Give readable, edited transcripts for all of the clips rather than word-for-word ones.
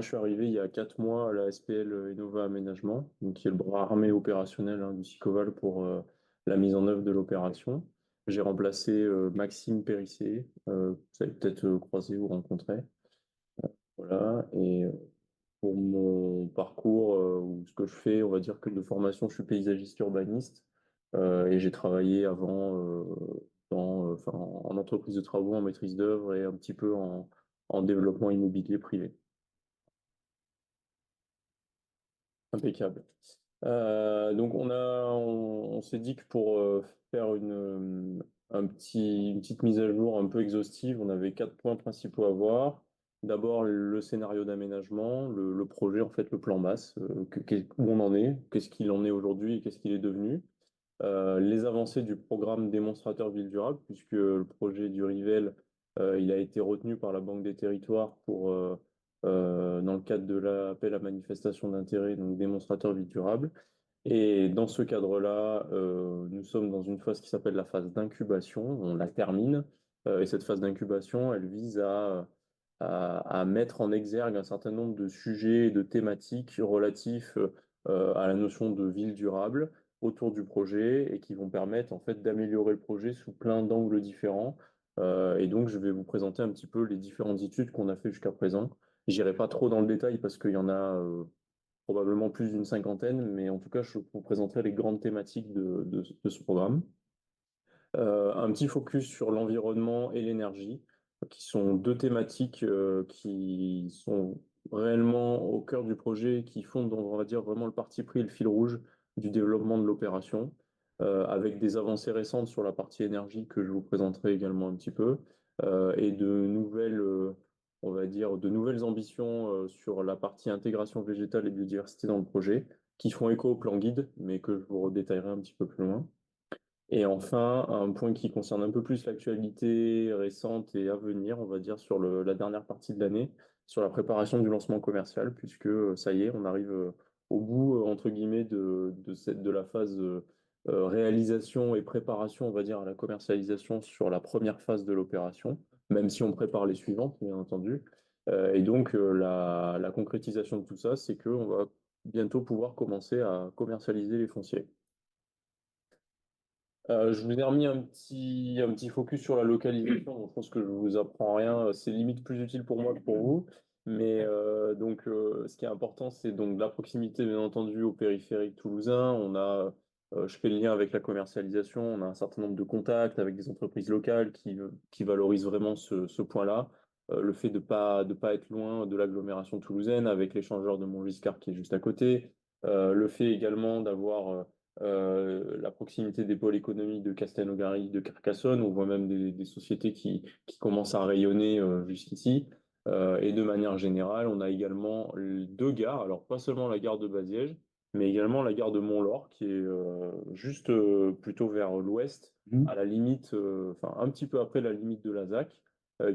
moi, je suis arrivé il y a 4 mois à la SPL Innova Aménagement, donc qui est le bras armé opérationnel du Sicoval pour la mise en œuvre de l'opération. J'ai remplacé Maxime Périssé, vous avez peut-être croisé ou rencontré. Voilà. Et pour mon parcours ou ce que je fais, on va dire que de formation, je suis paysagiste urbaniste et j'ai travaillé avant en entreprise de travaux, en maîtrise d'œuvre et un petit peu en développement immobilier privé. Impeccable. Donc on s'est dit que pour faire une petite mise à jour un peu exhaustive, on avait 4 points principaux à voir. D'abord le scénario d'aménagement, le projet, en fait le plan masse, où on en est, qu'est-ce qu'il en est aujourd'hui et qu'est-ce qu'il est devenu. Les avancées du programme démonstrateur ville durable, puisque le projet du Rivel, il a été retenu par la Banque des Territoires dans le cadre de l'appel à manifestation d'intérêt, donc démonstrateur ville durable. Et dans ce cadre-là, nous sommes dans une phase qui s'appelle la phase d'incubation. On la termine. Et cette phase d'incubation, elle vise à mettre en exergue un certain nombre de sujets et de thématiques relatifs à la notion de ville durable autour du projet et qui vont permettre en fait d'améliorer le projet sous plein d'angles différents. Et donc, je vais vous présenter un petit peu les différentes études qu'on a fait jusqu'à présent. J'irai pas trop dans le détail parce qu'il y en a probablement plus d'une cinquantaine, mais en tout cas, je vous présenterai les grandes thématiques de ce programme. Un petit focus sur l'environnement et l'énergie, qui sont deux thématiques qui sont réellement au cœur du projet, et qui font, on va dire, vraiment le parti pris et le fil rouge du développement de l'opération, avec des avancées récentes sur la partie énergie que je vous présenterai également un petit peu, et de nouvelles, on va dire, de nouvelles ambitions sur la partie intégration végétale et biodiversité dans le projet, qui font écho au plan guide, mais que je vous redétaillerai un petit peu plus loin. Et enfin, un point qui concerne un peu plus l'actualité récente et à venir, on va dire sur la dernière partie de l'année, sur la préparation du lancement commercial, puisque ça y est, on arrive au bout, entre guillemets, de la phase réalisation et préparation, on va dire, à la commercialisation sur la première phase de l'opération, même si on prépare les suivantes, bien entendu. Et donc, la concrétisation de tout ça, c'est qu'on va bientôt pouvoir commencer à commercialiser les fonciers. Je vous ai remis un petit focus sur la localisation, donc je pense que je vous apprends rien, c'est limite plus utile pour moi que pour vous. Mais ce qui est important, c'est donc la proximité, bien entendu, au périphérique toulousain. Je fais le lien avec la commercialisation, on a un certain nombre de contacts avec des entreprises locales qui valorisent vraiment ce point-là. Le fait de pas être loin de l'agglomération toulousaine avec l'échangeur de Montgiscard qui est juste à côté. Le fait également d'avoir la proximité des pôles économiques de Castelnaudary, de Carcassonne, on voit même des sociétés qui commencent à rayonner jusqu'ici. Et de manière générale, on a également deux gares, alors pas seulement la gare de Baziège, mais également la gare de Mont-Laur, qui est juste plutôt vers l'ouest, à Mhm. la limite, enfin un petit peu après la limite de la ZAC,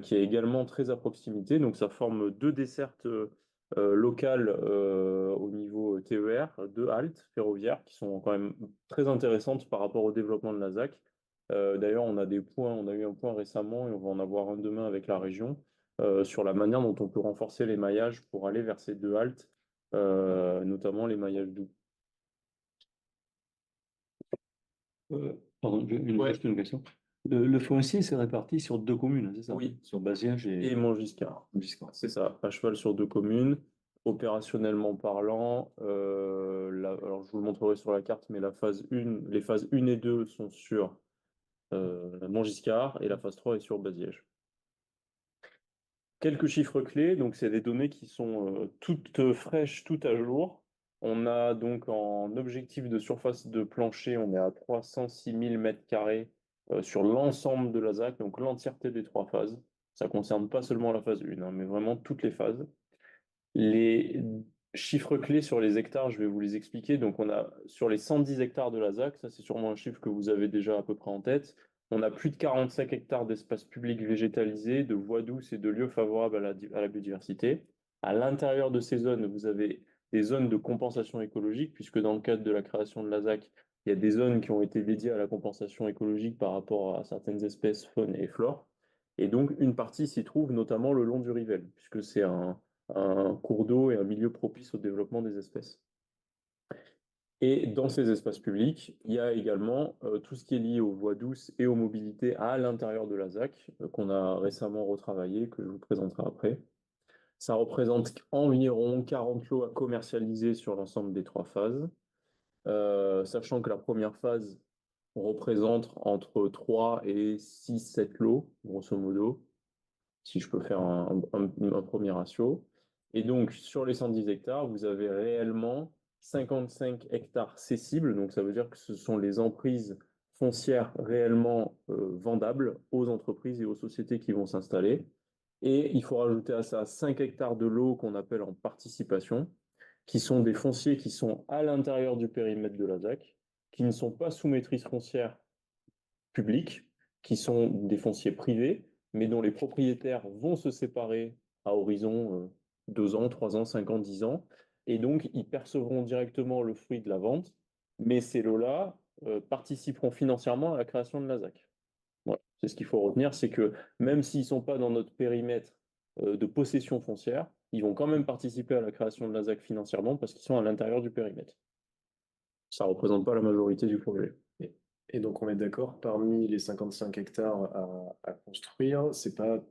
qui est également très à proximité. Donc ça forme deux dessertes locales au niveau TER, deux haltes ferroviaires qui sont quand même très intéressantes par rapport au développement de la ZAC. D'ailleurs, on a eu un point récemment et on va en avoir un demain avec la région sur la manière dont on peut renforcer les maillages pour aller vers ces deux haltes, notamment les maillages doux. Pardon, Ouais, juste une question. Le foncier s'est réparti sur deux communes, c'est ça? oui, Sur Baziège et et Montgiscard. Giscard. C'est ça, à cheval sur deux communes. Opérationnellement parlant, alors je vous le montrerai sur la carte, mais les phases 1 et 2 sont sur Montgiscard et la phase 3 est sur Baziège. Quelques chiffres clés, donc c'est des données qui sont toutes fraîches, toutes à jour. On a donc en objectif de surface de plancher, on est à 306 000 mètres carrés sur l'ensemble de la ZAC, donc l'entièreté des trois phases. Ça concerne pas seulement la phase 1, hein, mais vraiment toutes les phases. Les chiffres clés sur les hectares, je vais vous les expliquer. Donc, on a sur les 110 hectares de la ZAC, ça c'est sûrement un chiffre que vous avez déjà à peu près en tête. On a plus de 45 hectares d'espace public végétalisé, de voies douces et de lieux favorables à la biodiversité. À l'intérieur de ces zones, vous avez des zones de compensation écologique, puisque dans le cadre de la création de la ZAC, il y a des zones qui ont été dédiées à la compensation écologique par rapport à certaines espèces, faune et flore. Et donc, une partie s'y trouve notamment le long du Rivel, puisque c'est un cours d'eau et un milieu propice au développement des espèces. Et dans ces espaces publics, il y a également tout ce qui est lié aux voies douces et aux mobilités à l'intérieur de la ZAC, qu'on a récemment retravaillé, que je vous présenterai après. Ça représente environ 40 lots à commercialiser sur l'ensemble des 3 phases, sachant que la première phase représente entre 3 et 6, 7 lots, grosso modo, si je peux faire un premier ratio. Et donc, sur les 110 hectares, vous avez réellement 55 hectares cessibles, donc ça veut dire que ce sont les emprises foncières réellement vendables aux entreprises et aux sociétés qui vont s'installer. Et il faut rajouter à ça 5 hectares de lots qu'on appelle en participation, qui sont des fonciers qui sont à l'intérieur du périmètre de la ZAC, qui ne sont pas sous maîtrise foncière publique, qui sont des fonciers privés, mais dont les propriétaires vont se séparer à horizon 2 ans, 3 ans, 5 ans, 10 ans. Et donc, ils percevront directement le fruit de la vente, mais ces lots-là participeront financièrement à la création de la ZAC. Voilà. C'est ce qu'il faut retenir, c'est que même s'ils ne sont pas dans notre périmètre de possession foncière, ils vont quand même participer à la création de la ZAC financièrement parce qu'ils sont à l'intérieur du périmètre. Ça ne représente pas la majorité du projet. Et, et donc, on est d'accord, parmi les 55 hectares à construire, c'est pas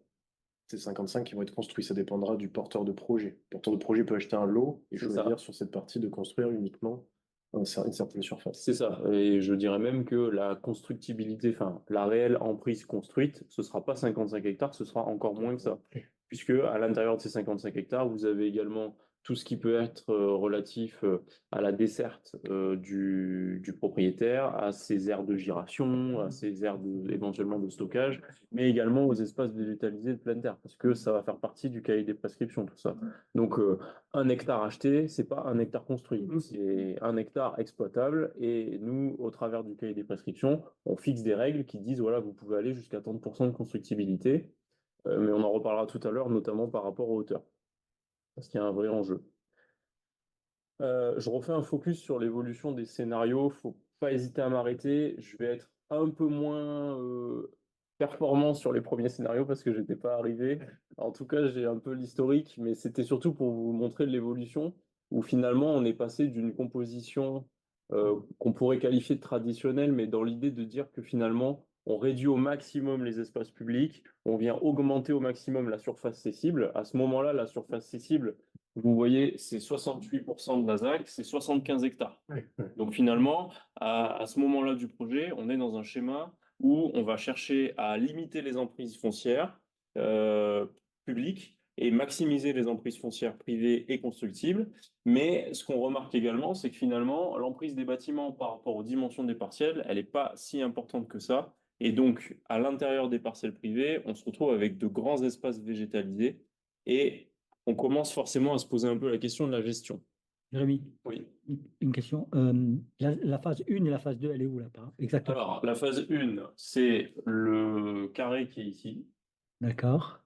ces 55 qui vont être construits, ça dépendra du porteur de projet. Le porteur de projet peut acheter un lot et C'est ça. choisir sur cette partie de construire uniquement une certaine surface. C'est ça. Et je dirais même que la constructibilité, enfin, la réelle emprise construite, ce ne sera pas 55 hectares, ce sera encore moins que ça. Puisque à l'intérieur de ces 55 hectares, vous avez également tout ce qui peut être relatif à la desserte du propriétaire, à ses aires de giration, à ses aires éventuellement de stockage, mais également aux espaces végétalisés de pleine terre, parce que ça va faire partie du cahier des prescriptions, tout ça. Donc, 1 hectare acheté, c'est pas 1 hectare construit, c'est 1 hectare exploitable. Et nous, au travers du cahier des prescriptions, on fixe des règles qui disent, voilà, vous pouvez aller jusqu'à 30% de constructibilité. Mais on en reparlera tout à l'heure, notamment par rapport aux hauteurs, parce qu'il y a un vrai enjeu. Je refais un focus sur l'évolution des scénarios. Faut pas hésiter à m'arrêter. Je vais être un peu moins performant sur les premiers scénarios parce que j'étais pas arrivé. En tout cas, j'ai un peu l'historique, mais c'était surtout pour vous montrer l'évolution où finalement on est passé d'une composition qu'on pourrait qualifier de traditionnelle, mais dans l'idée de dire que finalement on réduit au maximum les espaces publics, on vient augmenter au maximum la surface cessible. À ce moment-là, la surface cessible, vous voyez, c'est 68% de la ZAC, c'est 75 hectares. Donc finalement, à ce moment-là du projet, on est dans un schéma où on va chercher à limiter les emprises foncières euh, publiques et maximiser les emprises foncières privées et constructibles. Mais ce qu'on remarque également, c'est que finalement, l'emprise des bâtiments par rapport aux dimensions des parcelles, elle n'est pas si importante que ça. Et donc, à l'intérieur des parcelles privées, on se retrouve avec de grands espaces végétalisés et on commence forcément à se poser un peu la question de la gestion. Jérémy, Oui. une question. La phase 1 et la phase 2, elle est où là-bas? Exactement. Alors, la phase 1, c'est le carré qui est ici. D'accord.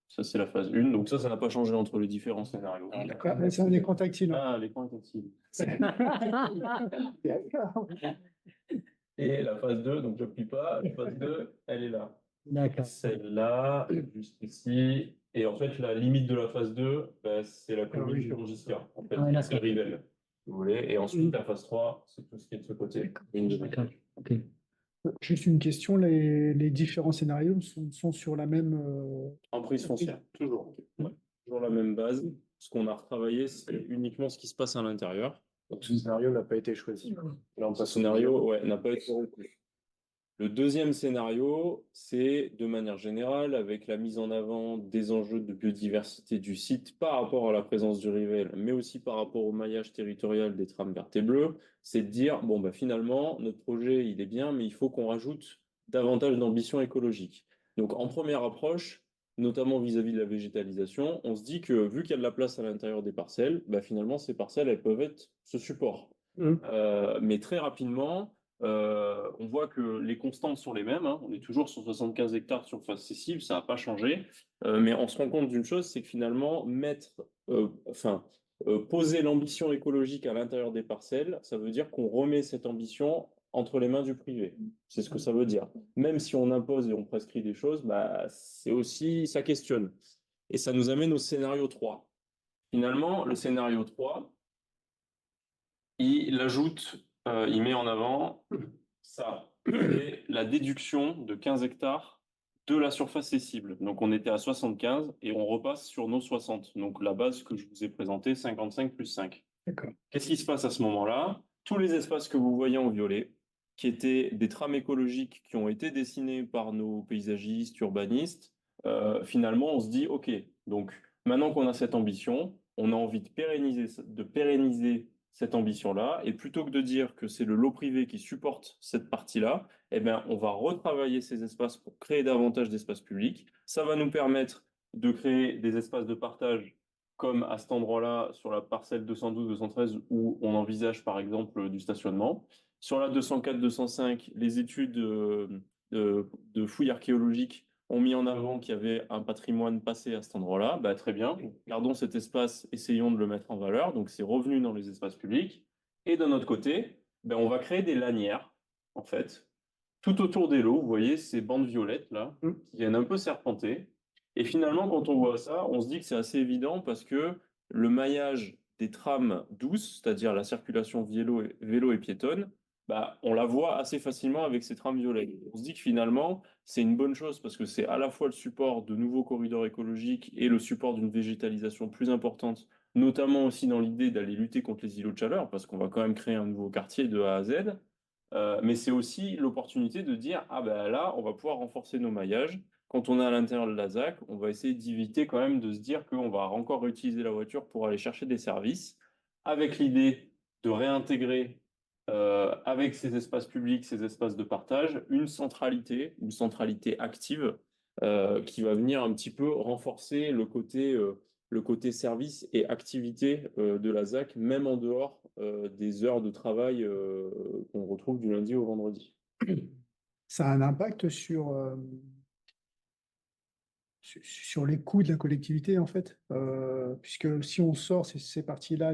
Ça, c'est la phase 1. Donc ça n'a pas changé entre les différents scénarios. D'accord, c'est un écran tactile. Ah, l'écran est tactile. Et la phase 2, donc je n'appuie pas. La phase 2, elle est là. D'accord. Celle-là, juste ici. Et en fait, la limite de la phase 2, bah, c'est la commune oui. sur Giscard. En fait, Ah oui, c'est Rivelle. Vous voulez. Et ensuite, la phase 3, c'est tout ce qui est de ce côté. D'accord. Ok. Juste une question, les différents scénarios sont sur la même... Emprise foncière, toujours. Ouais. Toujours la même base. Ce qu'on a retravaillé, c'est uniquement ce qui se passe à l'intérieur. Donc, ce scénario n'a pas été choisi. Là, on Ce passe au scénario, ouais, n'a pas été retenu. Le deuxième scénario, c'est de manière générale, avec la mise en avant des enjeux de biodiversité du site par rapport à la présence du Rivel, mais aussi par rapport au maillage territorial des trames vertes et bleues, c'est de dire, bon, bah, finalement, notre projet, il est bien, mais il faut qu'on rajoute davantage d'ambition écologique. Donc, en première approche, notamment vis-à-vis de la végétalisation, on se dit que vu qu'il y a de la place à l'intérieur des parcelles, bah, finalement, ces parcelles, elles peuvent être ce support. Mais très rapidement, on voit que les constantes sont les mêmes, hein. On est toujours sur 75 hectares de surface cessible, ça n'a pas changé. Mais on se rend compte d'une chose, c'est que finalement, poser l'ambition écologique à l'intérieur des parcelles, ça veut dire qu'on remet cette ambition entre les mains du privé. C'est ce que ça veut dire. Même si on impose et on prescrit des choses, bah, c'est aussi, ça questionne. Et ça nous amène au scénario 3. Finalement, le scénario 3, il ajoute, il met en avant ça, c'est la déduction de 15 hectares de la surface cessible. Donc on était à 75 et on repasse sur nos 60. Donc la base que je vous ai présentée, 55 plus 5. D'accord. Qu'est-ce qui se passe à ce moment-là? Tous les espaces que vous voyez en violet, qui étaient des trames écologiques qui ont été dessinés par nos paysagistes, urbanistes, finalement on se dit, OK, donc maintenant qu'on a cette ambition, on a envie de pérenniser cette ambition-là, et plutôt que de dire que c'est le lot privé qui supporte cette partie-là, eh bien, on va retravailler ces espaces pour créer davantage d'espaces publics. Ça va nous permettre de créer des espaces de partage comme à cet endroit-là, sur la parcelle 212-213, où on envisage par exemple du stationnement. Sur la 204-205, les études de fouilles archéologiques ont mis en avant qu'il y avait un patrimoine passé à cet endroit-là. Bah, très bien, gardons cet espace, essayons de le mettre en valeur. Donc c'est revenu dans les espaces publics. Et d'un autre côté, ben, on va créer des lanières, en fait, tout autour des lots. Vous voyez ces bandes violettes là, qui viennent un peu serpenter. Et finalement, quand on voit ça, on se dit que c'est assez évident parce que le maillage des trams douces, c'est-à-dire la circulation vélo et piétonne, bah, on la voit assez facilement avec ces trams violets. On se dit que finalement, c'est une bonne chose parce que c'est à la fois le support de nouveaux corridors écologiques et le support d'une végétalisation plus importante, notamment aussi dans l'idée d'aller lutter contre les îlots de chaleur, parce qu'on va quand même créer un nouveau quartier de A à Z. Mais c'est aussi l'opportunité de dire, ah ben là, on va pouvoir renforcer nos maillages. Quand on est à l'intérieur de la ZAC, on va essayer d'éviter quand même de se dire qu'on va encore réutiliser la voiture pour aller chercher des services, avec l'idée de réintégrer avec ces espaces publics, ces espaces de partage, une centralité active qui va venir un petit peu renforcer le côté service et activité de la ZAC, même en dehors des heures de travail qu'on retrouve du lundi au vendredi. Ça a un impact sur les coûts de la collectivité, en fait, puisque si on sort ces parties-là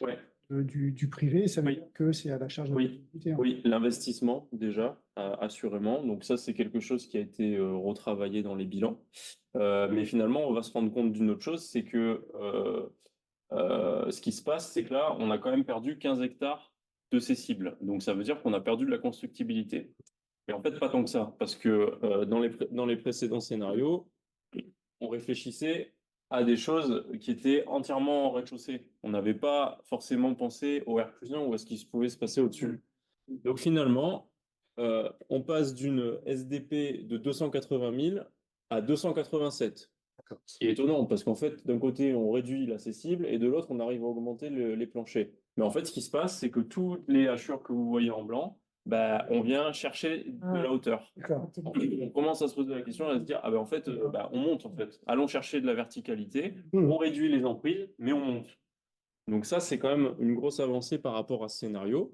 Ouais. du privé, ça veut Oui. dire que c'est à la charge de la Oui, collectivité, hein. oui, l'investissement déjà, assurément. Donc ça, c'est quelque chose qui a été retravaillé dans les bilans. Mais finalement, on va se rendre compte d'une autre chose, c'est que ce qui se passe, c'est que là, on a quand même perdu 15 hectares de ces cibles. Donc ça veut dire qu'on a perdu de la constructibilité. Mais en fait, pas tant que ça, parce que dans les précédents scénarios, on réfléchissait à des choses qui étaient entièrement en rez-de-chaussée. On n'avait pas forcément pensé au R+1 ou à ce qui pouvait se passer au-dessus. Donc finalement, on passe d'une SDP de 280 000 à 287. Ce qui est étonnant, parce qu'en fait, d'un côté, on réduit l'accessible et de l'autre, on arrive à augmenter les planchers. Mais en fait, ce qui se passe, c'est que toutes les hachures que vous voyez en blanc, bah, on vient chercher de la hauteur. D'accord. En fait, on commence à se poser la question et à se dire, ah ben en fait, bah, on monte en fait. Allons chercher de la verticalité, on réduit les emprises, mais on monte. Donc ça, c'est quand même une grosse avancée par rapport à ce scénario.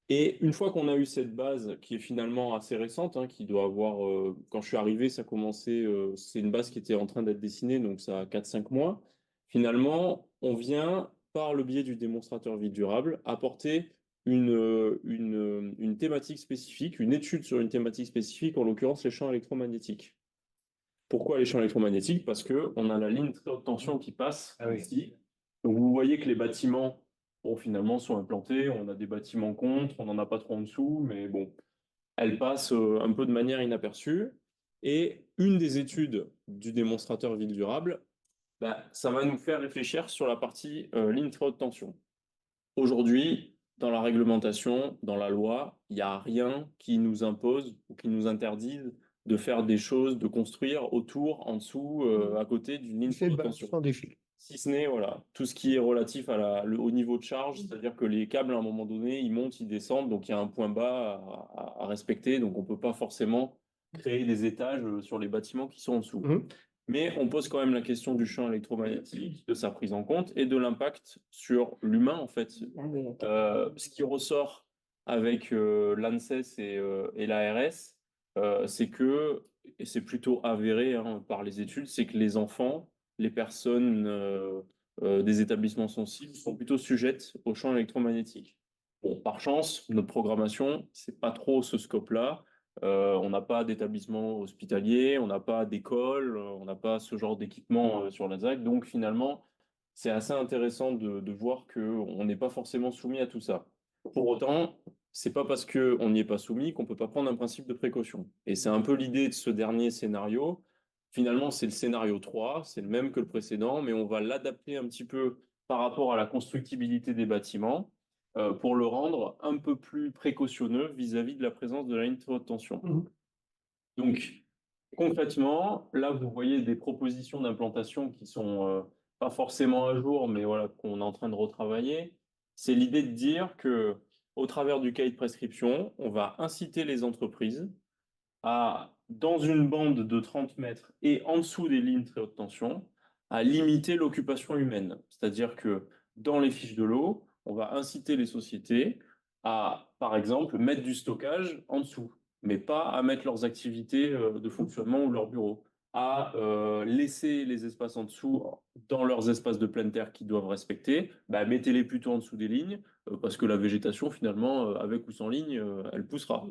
Et une fois qu'on a eu cette base qui est finalement assez récente, hein, qui doit avoir, quand je suis arrivé, ça commençait, c'est une base qui était en train d'être dessinée, donc ça a 4-5 mois. Finalement, on vient, par le biais du démonstrateur ville durable, apporter une thématique spécifique, une étude sur une thématique spécifique, en l'occurrence les champs électromagnétiques. Pourquoi les champs électromagnétiques? Parce qu'on a la ligne très haute tension qui passe ici. Donc vous voyez que les bâtiments, bon, finalement, sont implantés. On a des bâtiments contre, on n'en a pas trop en dessous, mais bon, elles passent un peu de manière inaperçue. Et une des études du démonstrateur ville durable, bah, ça va nous faire réfléchir sur la partie ligne très haute tension. Aujourd'hui, dans la réglementation, dans la loi, il n'y a rien qui nous impose ou qui nous interdise de faire des choses, de construire autour, en dessous, à côté d'une ligne très haute tension. Si ce n'est, voilà, tout ce qui est relatif au niveau de charge, c'est-à-dire que les câbles, à un moment donné, ils montent, ils descendent, donc il y a un point bas à respecter, donc on ne peut pas forcément créer des étages sur les bâtiments qui sont en dessous. Mais on pose quand même la question du champ électromagnétique, de sa prise en compte et de l'impact sur l'humain, en fait. Ce qui ressort avec l'ANSES et l'ARS, c'est que, et c'est plutôt avéré hein, par les études, c'est que les enfants, les personnes des établissements sensibles sont plutôt sujettes au champ électromagnétique. Bon, par chance, notre programmation, c'est pas trop ce scope-là. On n'a pas d'établissement hospitalier, on n'a pas d'école, on n'a pas ce genre d'équipement sur la ZAC. Donc finalement, c'est assez intéressant de voir qu'on n'est pas forcément soumis à tout ça. Pour autant, c'est pas parce qu'on n'y est pas soumis qu'on peut pas prendre un principe de précaution. Et c'est un peu l'idée de ce dernier scénario. Finalement, c'est le scénario 3, c'est le même que le précédent, mais on va l'adapter un petit peu par rapport à la constructibilité des bâtiments pour le rendre un peu plus précautionneux vis-à-vis de la présence de la ligne très haute tension. Donc, concrètement, là, vous voyez des propositions d'implantation qui sont pas forcément à jour, mais voilà, qu'on est en train de retravailler. C'est l'idée de dire que, au travers du cahier de prescription, on va inciter les entreprises à, dans une bande de 30 mètres et en dessous des lignes très haute tension, à limiter l'occupation humaine. C'est-à-dire que dans les fiches de l'eau, on va inciter les sociétés à, par exemple, mettre du stockage en dessous, mais pas à mettre leurs activités de fonctionnement ou leurs bureaux, à laisser les espaces en dessous dans leurs espaces de pleine terre qu'ils doivent respecter, bah, mettez-les plutôt en dessous des lignes, parce que la végétation, finalement, avec ou sans ligne, elle poussera.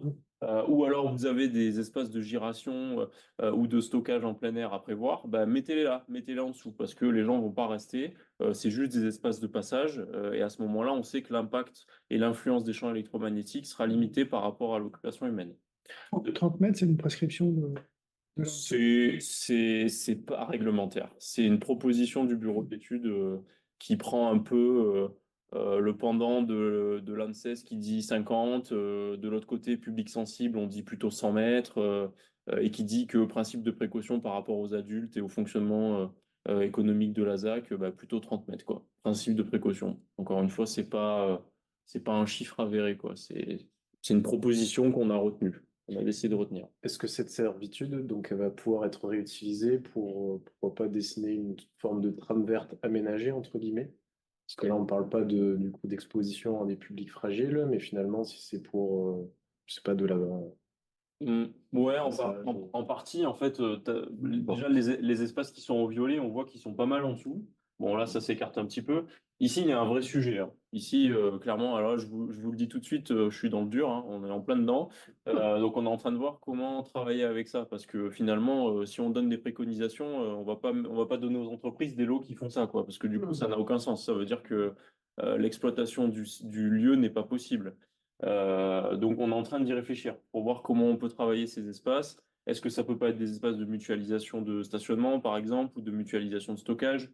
Ou alors vous avez des espaces de giration ou de stockage en plein air à prévoir, bah, mettez-les là, mettez-les en dessous, parce que les gens vont pas rester. C'est juste des espaces de passage, et à ce moment-là, on sait que l'impact et l'influence des champs électromagnétiques sera limitée par rapport à l'occupation humaine. 30 mètres, c'est une prescription de la- C'est pas réglementaire. C'est une proposition du bureau d'études qui prend un peu le pendant de l'ANSES qui dit 50, de l'autre côté, public sensible, on dit plutôt 100 mètres, et qui dit que principe de précaution par rapport aux adultes et au fonctionnement économique de la ZAC, bah, plutôt 30 mètres, quoi. Principe de précaution. Encore une fois, c'est pas un chiffre avéré, quoi. C'est une proposition qu'on a retenue. On a décidé de retenir. Est-ce que cette servitude, donc, elle va pouvoir être réutilisée pour, pourquoi pas dessiner une forme de trame verte aménagée, entre guillemets? Parce que là, on ne parle pas du coup, d'exposition à des publics fragiles, mais finalement, si c'est pour, je sais pas, de la... Ouais, Ça, en partie, en fait, déjà les espaces qui sont au violet, on voit qu'ils sont pas mal en dessous. Bon, là, ça s'écarte un petit peu. Ici, il y a un vrai sujet, hein. Ici, clairement, alors là, je vous le dis tout de suite, je suis dans le dur, hein, on est en plein dedans. Donc, on est en train de voir comment travailler avec ça, parce que finalement, si on donne des préconisations, on va pas donner aux entreprises des lots qui font ça, quoi, parce que du coup, ça n'a aucun sens. Ça veut dire que l'exploitation du lieu n'est pas possible. Donc, on est en train d'y réfléchir pour voir comment on peut travailler ces espaces. Est-ce que ça peut pas être des espaces de mutualisation de stationnement, par exemple, ou de mutualisation de stockage?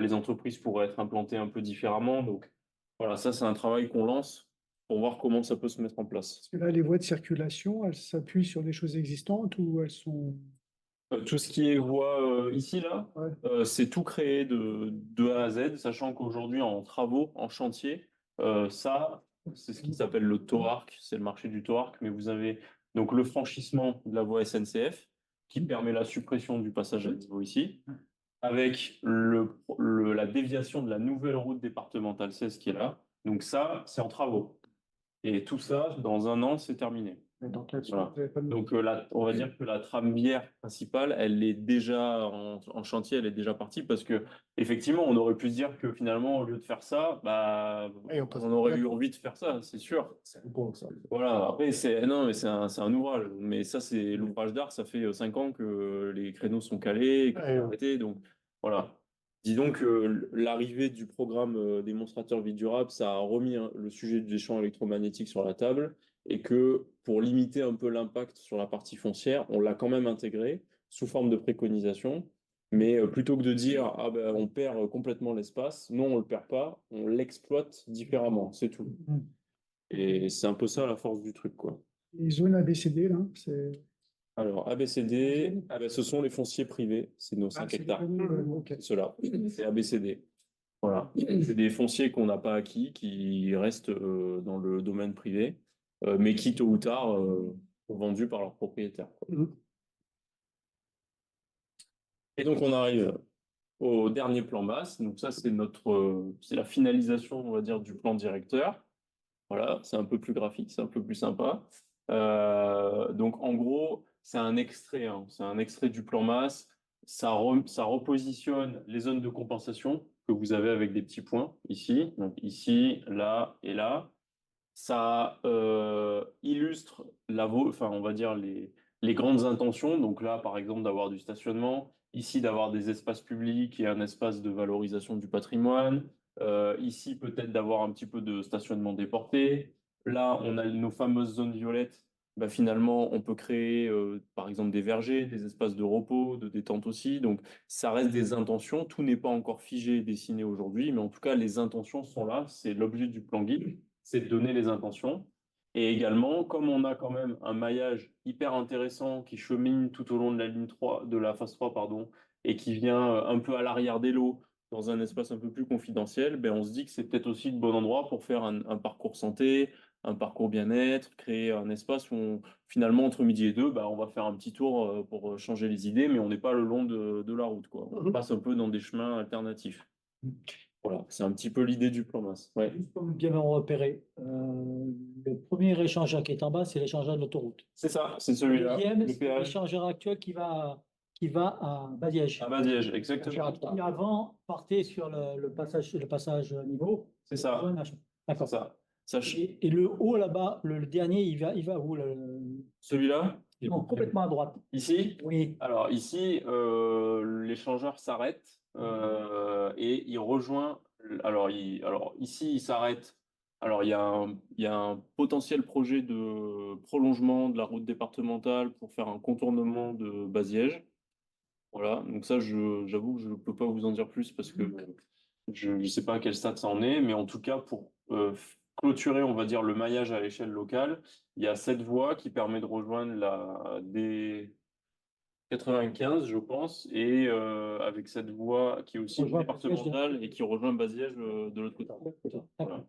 Les entreprises pourraient être implantées un peu différemment. Donc, voilà, ça, c'est un travail qu'on lance pour voir comment ça peut se mettre en place. Parce que là, les voies de circulation, elles s'appuient sur des choses existantes ou elles sont... Tout ce qui est voie ici, là, Ouais. c'est tout créé de A à Z, sachant qu'aujourd'hui, en travaux, en chantier, ça, c'est ce qui s'appelle le TOARC, c'est le marché du TOARC, mais vous avez donc le franchissement de la voie SNCF qui permet la suppression du passage à niveau ici, avec la déviation de la nouvelle route départementale 16 qui est là. Donc ça, c'est en travaux. Et tout ça, dans un an, c'est terminé. Mais donc là-dessus, Voilà. vous avez pas de- Donc on va dire que la trame bière principale, elle est déjà en chantier, elle est déjà partie parce que effectivement, on aurait pu se dire que finalement, au lieu de faire ça, bah, Et on passe- on aurait eu envie de faire ça, c'est sûr. c'est bon, ça. Voilà. Après, non, mais c'est un ouvrage. Mais ça, c'est l'ouvrage d'art. Ça fait 5 ans que les créneaux sont calés, et que c'est arrêté. Donc voilà. Disons que l'arrivée du programme démonstrateur vie durable, ça a remis le sujet des champs électromagnétiques sur la table et que pour limiter un peu l'impact sur la partie foncière, on l'a quand même intégré sous forme de préconisation. Mais plutôt que de dire ah ben, on perd complètement l'espace, non, on le perd pas, on l'exploite différemment, c'est tout. Et c'est un peu ça la force du truc, quoi. Les zones ABCD, là, c'est... Alors, ABCD, ah ben, ce sont les fonciers privés, c'est nos 5 Ah, c'est hectares. ok. Ceux-là, c'est ABCD. Voilà. C'est des fonciers qu'on n'a pas acquis, qui restent dans le domaine privé, mais qui, tôt ou tard, sont vendus par leurs propriétaires, quoi. Et donc, on arrive au dernier plan masse. Donc, ça, c'est la finalisation, on va dire, du plan directeur. Voilà, c'est un peu plus graphique, c'est un peu plus sympa. Donc en gros, c'est un extrait, hein. C'est un extrait du plan masse. Ça repositionne les zones de compensation que vous avez avec des petits points ici, donc ici, là et là. Ça illustre enfin on va dire les grandes intentions. Donc là, par exemple, d'avoir du stationnement ici d'avoir des espaces publics et un espace de valorisation du patrimoine, ici peut-être d'avoir un petit peu de stationnement déporté. Là, on a nos fameuses zones violettes. Bah, finalement, on peut créer par exemple des vergers, des espaces de repos, de détente aussi. Donc, ça reste des intentions. Tout n'est pas encore figé et dessiné aujourd'hui, mais en tout cas, les intentions sont là. C'est l'objet du plan guide, c'est de donner les intentions. Et également, comme on a quand même un maillage hyper intéressant qui chemine tout au long de la ligne 3, de la phase 3, pardon, et qui vient un peu à l'arrière des lots, dans un espace un peu plus confidentiel, ben on se dit que c'est peut-être aussi le bon endroit pour faire un parcours santé, un parcours bien-être, créer un espace où finalement entre midi et deux, ben, on va faire un petit tour pour changer les idées, mais on n'est pas le long de la route, quoi. On passe un peu dans des chemins alternatifs. Voilà, c'est un petit peu l'idée du plan masse. Ouais. Juste pour bien repérer, le premier échangeur qui est en bas, c'est l'échangeur de l'autoroute. C'est ça, c'est Le celui-là. deuxième, Le c'est péage l'échangeur actuel qui va à Badiège. à Badiège, exactement. Qui avant partait sur le passage niveau. C'est ça. Ouais, machin. D'accord. C'est ça. Et le haut là-bas, le dernier, il va où Celui-là? Non, complètement à droite. Ici? Oui. Alors ici, l'échangeur s'arrête et il rejoint. Alors ici, il s'arrête. Alors il y a un potentiel projet de prolongement de la route départementale pour faire un contournement de Baziège. Voilà. Donc ça, j'avoue que je ne peux pas vous en dire plus parce que je ne sais pas à quel stade ça en est, mais en tout cas pour clôturer, on va dire, le maillage à l'échelle locale, il y a cette voie qui permet de rejoindre la D95, je pense, et avec cette voie qui est aussi Rejoint départementale et qui rejoint Baziège de l'autre côté. Voilà.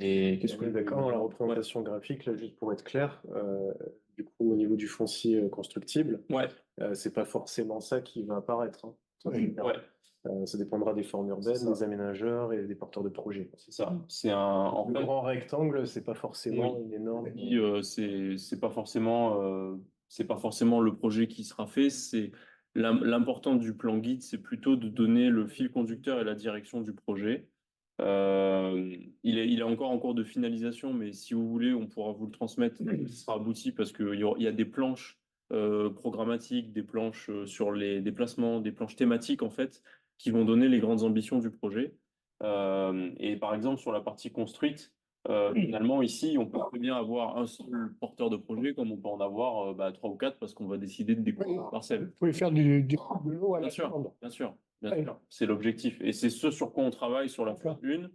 Et qu'est-ce On que est d'accord dans la représentation graphique, là, juste pour être clair, du coup, au niveau du foncier constructible, Ouais, c'est pas forcément ça qui va apparaître, hein. ouais, Ça dépendra des formes urbaines, C'est ça. des aménageurs et des porteurs de projets. c'est ça. C'est en Le fait, grand rectangle, c'est pas forcément Oui. une énorme. puis, c'est pas forcément le projet qui sera fait. C'est l'important du plan guide, c'est plutôt de donner le fil conducteur et la direction du projet. Il est encore en cours de finalisation, mais si vous voulez, on pourra vous le transmettre. Ce sera abouti parce qu'il y a des planches programmatiques, des planches sur les déplacements, des planches thématiques en fait, qui vont donner les grandes ambitions du projet. Et par exemple, sur la partie construite, finalement, ici, on peut très bien avoir un seul porteur de projet, comme on peut en avoir trois ou quatre, parce qu'on va décider de découper une parcelle. Vous pouvez faire de l'eau à Bien la sûr, commande. bien sûr, bien Ouais. sûr. C'est l'objectif. Et c'est ce sur quoi on travaille sur la phase 1.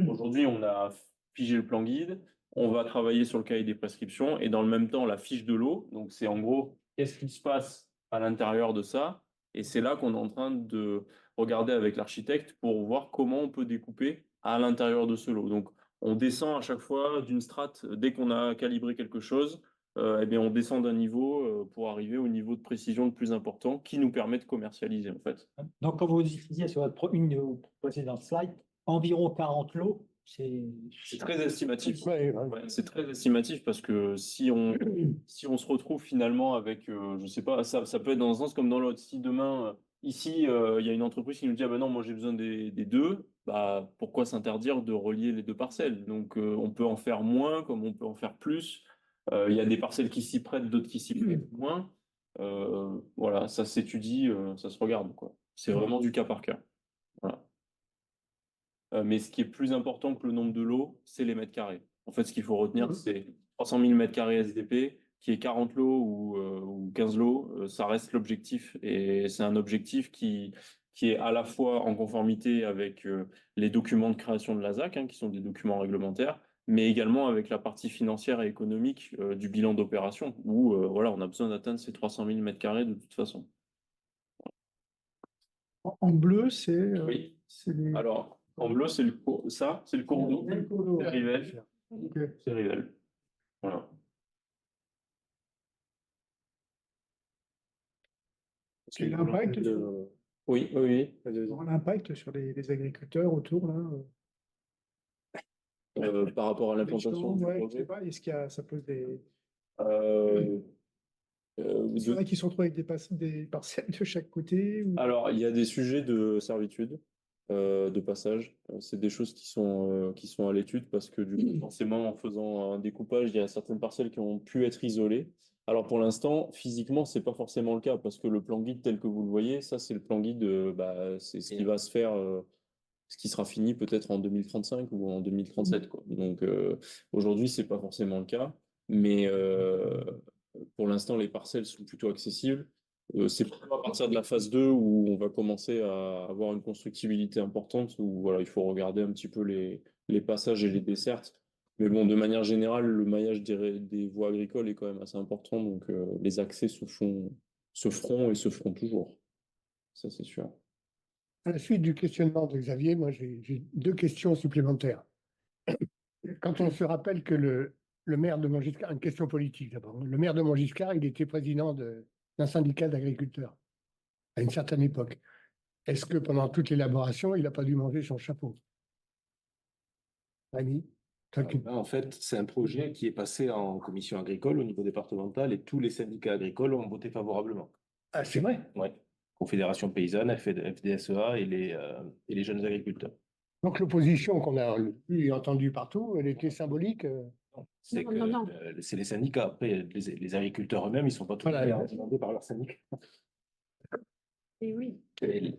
Aujourd'hui, on a figé le plan guide. On va travailler sur le cahier des prescriptions et dans le même temps, la fiche de l'eau. Donc, c'est en gros, qu'est-ce qui se passe à l'intérieur de ça? Et c'est là qu'on est en train de regarder avec l'architecte pour voir comment on peut découper à l'intérieur de ce lot. Donc, on descend à chaque fois d'une strate dès qu'on a calibré quelque chose. Eh bien, on descend d'un niveau pour arriver au niveau de précision le plus important qui nous permet de commercialiser en fait. Donc, comme vous disiez sur une de vos précédentes slides, environ 40 lots, C'est très estimatif. Ouais, Ouais, c'est très estimatif parce que si on se retrouve finalement avec, je sais pas, ça peut être dans un sens comme dans l'autre. Si demain, ici, il y a une entreprise qui nous dit, ah ben non, moi j'ai besoin des deux, bah, pourquoi s'interdire de relier les deux parcelles? Donc, on peut en faire moins comme on peut en faire plus. Il y a des parcelles qui s'y prêtent, d'autres qui s'y prêtent moins. Voilà, ça s'étudie, ça se regarde, quoi. C'est vraiment du cas par cas. Voilà. Mais ce qui est plus important que le nombre de lots, c'est les mètres carrés. En fait, ce qu'il faut retenir, c'est 300 000 mètres carrés SDP, qui est 40 lots ou 15 lots, ça reste l'objectif. Et c'est un objectif qui est à la fois en conformité avec les documents de création de la ZAC, hein, qui sont des documents réglementaires, mais également avec la partie financière et économique du bilan d'opération, où voilà, on a besoin d'atteindre ces 300 000 mètres carrés de toute façon. En bleu, c'est Oui. les. Alors, en bleu, c'est c'est le cours d'eau, Le cours d'eau, c'est ouais. Rivelle. Ok. C'est Rivelle. Voilà. Et l'impact Oui, oui, l'impact sur les agriculteurs autour, là. oui. Par rapport à Les l'implantation champs, du ouais, je sais projet. pas, est-ce qu'il y a, ça pose des. Euh, Il y en a qui se retrouvent avec des parcelles de chaque côté ou... Alors, il y a des sujets de servitude, de passage. C'est des choses qui sont à l'étude parce que du coup, forcément, en faisant un découpage, il y a certaines parcelles qui ont pu être isolées. Alors pour l'instant, physiquement, c'est pas forcément le cas parce que le plan guide tel que vous le voyez, ça c'est le plan guide, bah, c'est ce qui va se faire, ce qui sera fini peut-être en 2035 ou en 2037, quoi. Donc aujourd'hui, c'est pas forcément le cas, mais pour l'instant, les parcelles sont plutôt accessibles. C'est plutôt à partir de la phase 2 où on va commencer à avoir une constructibilité importante, où voilà, il faut regarder un petit peu les passages et les dessertes. Mais bon, de manière générale, le maillage des voies agricoles est quand même assez important, donc les accès se feront et se feront toujours. Ça, c'est sûr. À la suite du questionnement de Xavier, moi j'ai deux questions supplémentaires. Quand on se rappelle que le maire de Montgiscard, une question politique d'abord, le maire de Montgiscard, il était président d'un syndicat d'agriculteurs à une certaine époque. Est-ce que pendant toute l'élaboration, il n'a pas dû manger son chapeau? Rémi, toi qui- Là, en fait, c'est un projet qui est passé en commission agricole au niveau départemental et tous les syndicats agricoles ont voté favorablement. Ah, c'est vrai. Ouais. Confédération paysanne, FDSEA et les jeunes agriculteurs. Donc l'opposition qu'on a lu et entendue partout, elle était symbolique. C'est Non, que non, non. c'est les syndicats. Après, les agriculteurs eux-mêmes, ils sont pas tous Voilà. représentés par leurs syndicats. Et oui. Et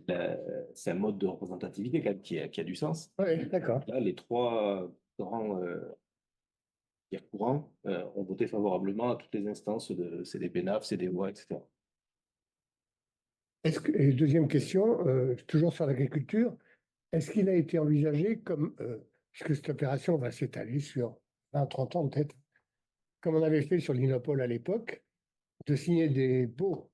c'est un mode de représentativité quand même qui a du sens. Oui, d'accord. Là, les trois grands courants ont voté favorablement à toutes les instances de CDPNAF, CDOA, etc. Et deuxième question, toujours sur l'agriculture, est-ce qu'il a été envisagé comme, puisque cette opération va s'étaler sur 20-30 ans peut-être, comme on avait fait sur l'Inopol à l'époque, de signer des baux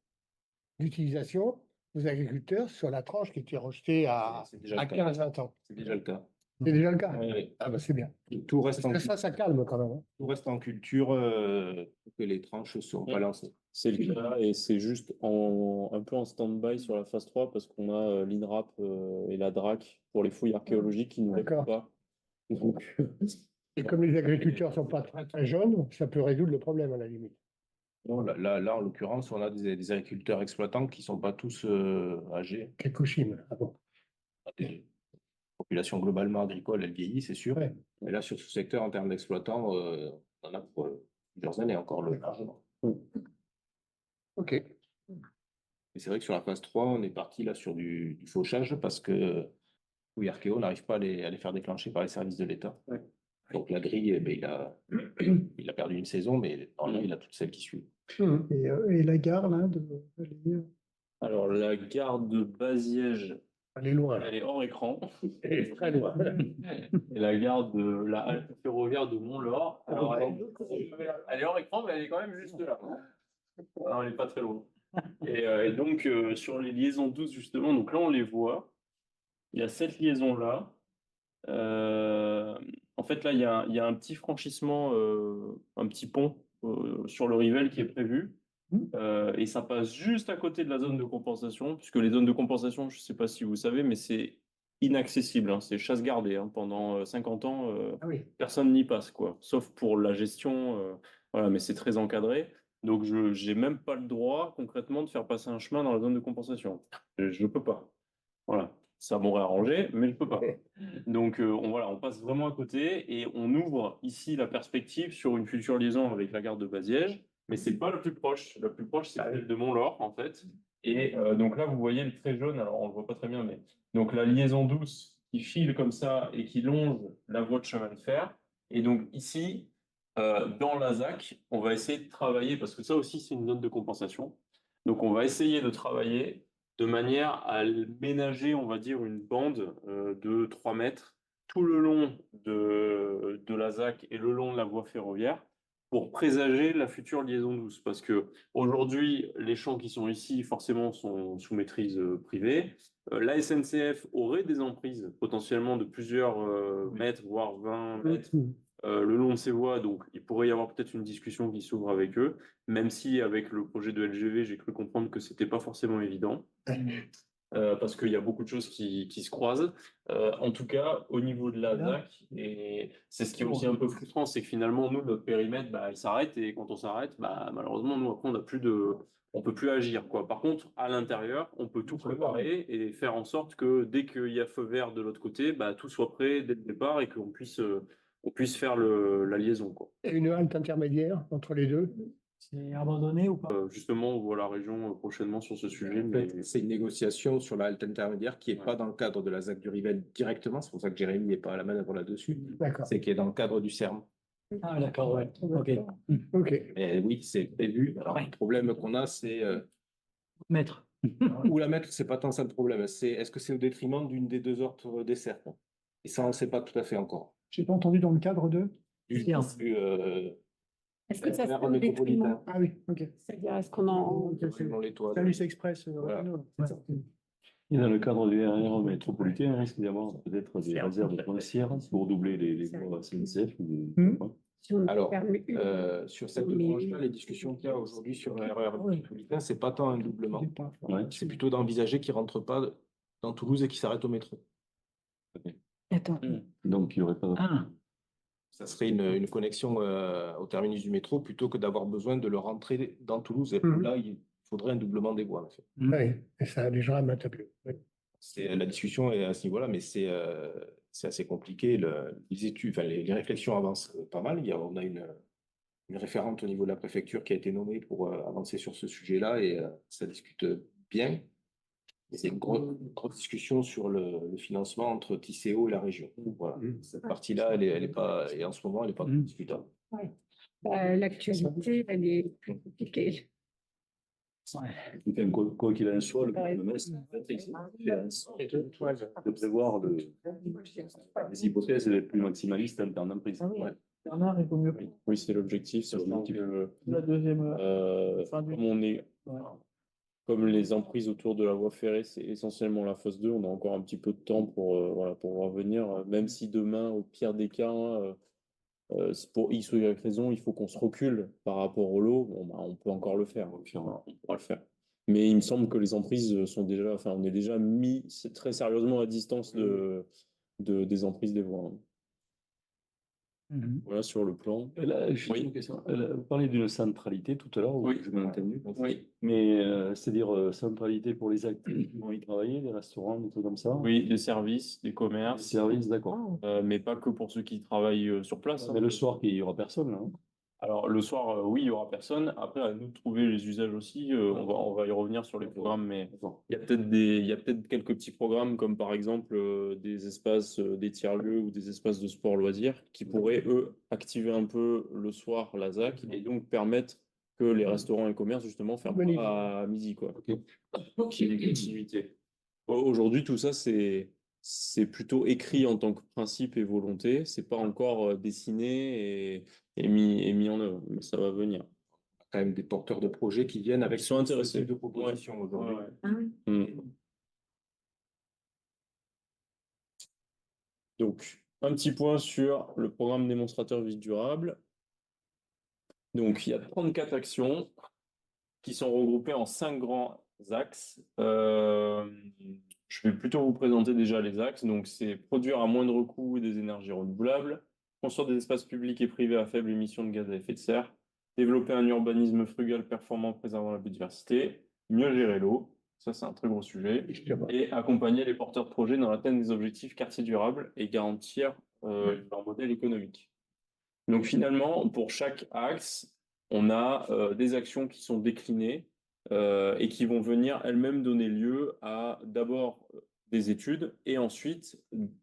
d'utilisation aux agriculteurs sur la tranche qui était rejetée à C'est déjà le cas. 15-20 ans? C'est déjà le cas. C'est déjà le cas? Oui, oui. Ah bah c'est bien. Tout reste Parce en, que ça calme quand même, hein. tout reste en culture pour que les tranches ne sont pas lancées. C'est le cas et c'est juste un peu en stand-by sur la phase 3 parce qu'on a l'INRAP et la DRAC pour les fouilles archéologiques qui ne D'accord. répondent pas. Donc, Et comme les agriculteurs ne sont pas très, très jeunes, ça peut résoudre le problème à la limite. Non, là, en l'occurrence, on a des agriculteurs exploitants qui ne sont pas tous âgés. Fukushima, ah bon. La population globalement agricole, elle vieillit, c'est sûr. Ouais. Mais là, sur ce secteur, en termes d'exploitants, on en a pour plusieurs années encore le largement. Ok. Et c'est vrai que sur la phase 3, on est parti là sur du fauchage parce que oui, Archéo n'arrive pas à les faire déclencher par les services de l'État. Ouais. Donc la grille, eh ben, il a perdu une saison, mais normalement, il a toutes celles qui suivent. Et la gare, là, alors, la gare de Baziège, Elle est loin. elle est hors écran. Elle est très loin. Et la gare de la halte ferroviaire de Mont-Laure, alors, elle est hors écran, mais elle est quand même juste là. Non, elle n'est pas très loin. Et donc, sur les liaisons douces, justement, donc là, on les voit. Il y a cette liaison-là. En fait, là, il y a un petit franchissement, un petit pont sur le Rivel qui est prévu. Et ça passe juste à côté de la zone de compensation, puisque les zones de compensation, je ne sais pas si vous savez, mais c'est inaccessible, hein, c'est chasse gardée. Hein, pendant 50 ans, Ah oui. personne n'y passe, quoi, sauf pour la gestion. Voilà, mais c'est très encadré. Donc, je n'ai même pas le droit, concrètement, de faire passer un chemin dans la zone de compensation. Je ne peux pas. Voilà. Ça m'aurait arrangé, mais je peux pas. Donc voilà, on passe vraiment à côté et on ouvre ici la perspective sur une future liaison avec la gare de Baziège, mais c'est pas la plus proche. La plus proche, c'est celle de Mont-Laure, en fait. Et donc là, vous voyez le trait jaune, alors on le voit pas très bien, mais donc la liaison douce qui file comme ça et qui longe la voie de chemin de fer. Et donc ici, dans la ZAC, on va essayer de travailler, parce que ça aussi, c'est une zone de compensation. Donc on va essayer de travailler de manière à ménager, on va dire, une bande de 3 mètres tout le long de la ZAC et le long de la voie ferroviaire pour présager la future liaison douce. Parce que aujourd'hui, les champs qui sont ici, forcément, sont sous maîtrise privée. La SNCF aurait des emprises potentiellement de plusieurs mètres, voire 20 mètres le long de ces voies, donc il pourrait y avoir peut-être une discussion qui s'ouvre avec eux, même si avec le projet de LGV, j'ai cru comprendre que c'était pas forcément évident, parce qu'il y a beaucoup de choses qui se croisent. En tout cas, au niveau de la ZAC, et c'est ce qui est aussi un peu frustrant, c'est que finalement, nous, notre périmètre, bah, il s'arrête, et quand on s'arrête, bah, malheureusement, nous, après, on peut plus agir, quoi. Par contre, à l'intérieur, on peut tout préparer et faire en sorte que dès qu'il y a feu vert de l'autre côté, bah, tout soit prêt dès le départ et qu'on puisse faire la liaison, quoi. Et une halte intermédiaire entre les deux? C'est abandonné ou pas? Justement, on voit la région prochainement sur ce sujet, mais C'est une négociation sur la halte intermédiaire qui n'est pas dans le cadre de la ZAC du Rivel directement. C'est pour ça que Jérémy n'est pas à la manœuvre là-dessus. D'accord. C'est qui est dans le cadre du CERM. Ah, d'accord, ouais. Ok. Ok. Et oui, c'est prévu. Alors, le problème qu'on a, c'est Maître. où la mettre, c'est pas tant ça le problème. C'est est-ce que c'est au détriment d'une des deux autres dessertes? Et ça, on ne sait pas tout à fait encore. J'ai pas entendu dans le cadre de. Du, Bien. du, Est-ce que ça vers serait au métropolitain. détriment? Ah oui, ok. C'est-à-dire, est-ce qu'on en... Dans l'étoile. Service Express. Voilà. Renault. Ouais. Et dans le cadre du RER métropolitain, il risque d'y avoir peut-être des réserves foncières pour doubler les voies SNCF. Si on Alors, permet une- sur cette Mais- branche-là, les discussions qu'il y a aujourd'hui sur le RER métropolitain, c'est pas tant un doublement. Ouais. C'est plutôt d'envisager qu'il ne rentre pas dans Toulouse et qu'il s'arrête au métro. Attends. Donc, il n'y aurait pas. Ah, Ça serait une connexion au terminus du métro plutôt que d'avoir besoin de le rentrer dans Toulouse. Et là, il faudrait un doublement des voies. En fait. Oui, et ça, les gens aiment un tableau. Oui. La discussion est à ce niveau-là, mais c'est assez compliqué. Les études, enfin, les réflexions avancent pas mal. On a une référente au niveau de la préfecture qui a été nommée pour avancer sur ce sujet-là et ça discute bien. Et c'est une grosse discussion sur le financement entre Tisséo et la région. Voilà. Cette partie-là, elle est pas, et en ce moment, elle n'est pas discutable. L'actualité, elle est plus compliquée. Enfin, quoi qu'il en soit, le problème, c'est de prévoir les hypothèses les plus maximalistes en termes d'emprise. Bernard, il vaut mieux. oui, c'est l'objectif. C'est l'objectif. La deuxième. Comme les emprises autour de la voie ferrée, c'est essentiellement la phase 2, on a encore un petit peu de temps pour revenir, même si demain, au pire des cas, pour X ou Y raison, il faut qu'on se recule par rapport au lot, bon, bah, on peut encore le faire, on pourra le faire. Mais il me semble que les emprises sont déjà, enfin, on est déjà mis très sérieusement à distance des emprises des voies, hein. Voilà sur le plan. Là, juste Oui. une question. Vous parlez d'une centralité tout à l'heure, Oui. je m'ai entendu. Oui. Mais c'est-à-dire centralité pour les acteurs qui vont y travailler, les restaurants, des trucs comme ça. Oui, des services, des Les commerces, services, d'accord. mais pas que pour ceux qui travaillent sur place, hein. Mais le soir, il n'y aura personne, là, hein. Alors le soir, oui, il y aura personne. Après, à nous de trouver les usages aussi. On va y revenir sur les programmes, mais il y a peut-être quelques petits programmes comme par exemple des espaces, des tiers-lieux ou des espaces de sport loisirs qui pourraient eux activer un peu le soir la ZAC et donc permettre que les restaurants et commerces justement ferment pas à midi, quoi. Qu'il y ait des continuités. Aujourd'hui, tout ça, c'est plutôt écrit en tant que principe et volonté. C'est pas encore dessiné et mis en œuvre, mais ça va venir. Quand même des porteurs de projets qui viennent avec Ils sont intéressés. ce type de propositions aujourd'hui. Ouais. Ah oui. Donc, un petit point sur le programme démonstrateur vie durable. Donc, il y a 34 actions qui sont regroupées en 5 grands axes. Je vais plutôt vous présenter déjà les axes. Donc, c'est produire à moindre coût des énergies renouvelables, construire des espaces publics et privés à faible émission de gaz à effet de serre, développer un urbanisme frugal, performant, préservant la biodiversité, mieux gérer l'eau, ça c'est un très gros sujet, et accompagner les porteurs de projets dans l'atteinte des objectifs quartier durable et garantir leur modèle économique. Donc finalement, pour chaque axe, on a des actions qui sont déclinées et qui vont venir elles-mêmes donner lieu à d'abord des études et ensuite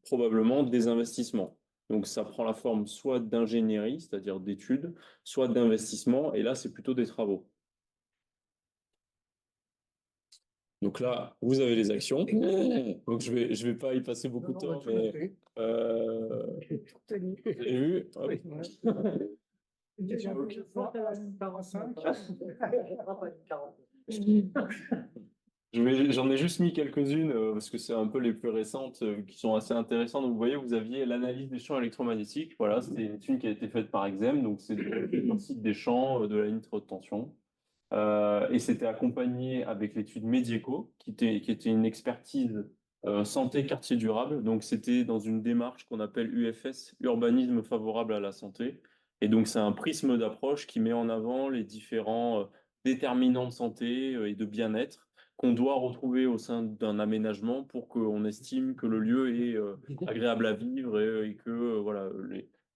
probablement des investissements. Donc ça prend la forme soit d'ingénierie, c'est-à-dire d'études, soit d'investissement, et là c'est plutôt des travaux. Donc là, vous avez les actions. Donc je vais pas y passer beaucoup de temps, mais vous avez vu, hop. J'en ai juste mis quelques-unes parce que c'est un peu les plus récentes qui sont assez intéressantes. Donc, vous voyez, vous aviez l'analyse des champs électromagnétiques. Voilà, c'était une étude qui a été faite par Exem. Donc, c'est le site des champs de la ligne de haute tension. Et c'était accompagné avec l'étude Medieco, qui était une expertise santé quartier durable. Donc, c'était dans une démarche qu'on appelle UFS, urbanisme favorable à la santé. Et donc, c'est un prisme d'approche qui met en avant les différents déterminants de santé et de bien-être qu'on doit retrouver au sein d'un aménagement pour qu'on estime que le lieu est agréable à vivre et que voilà,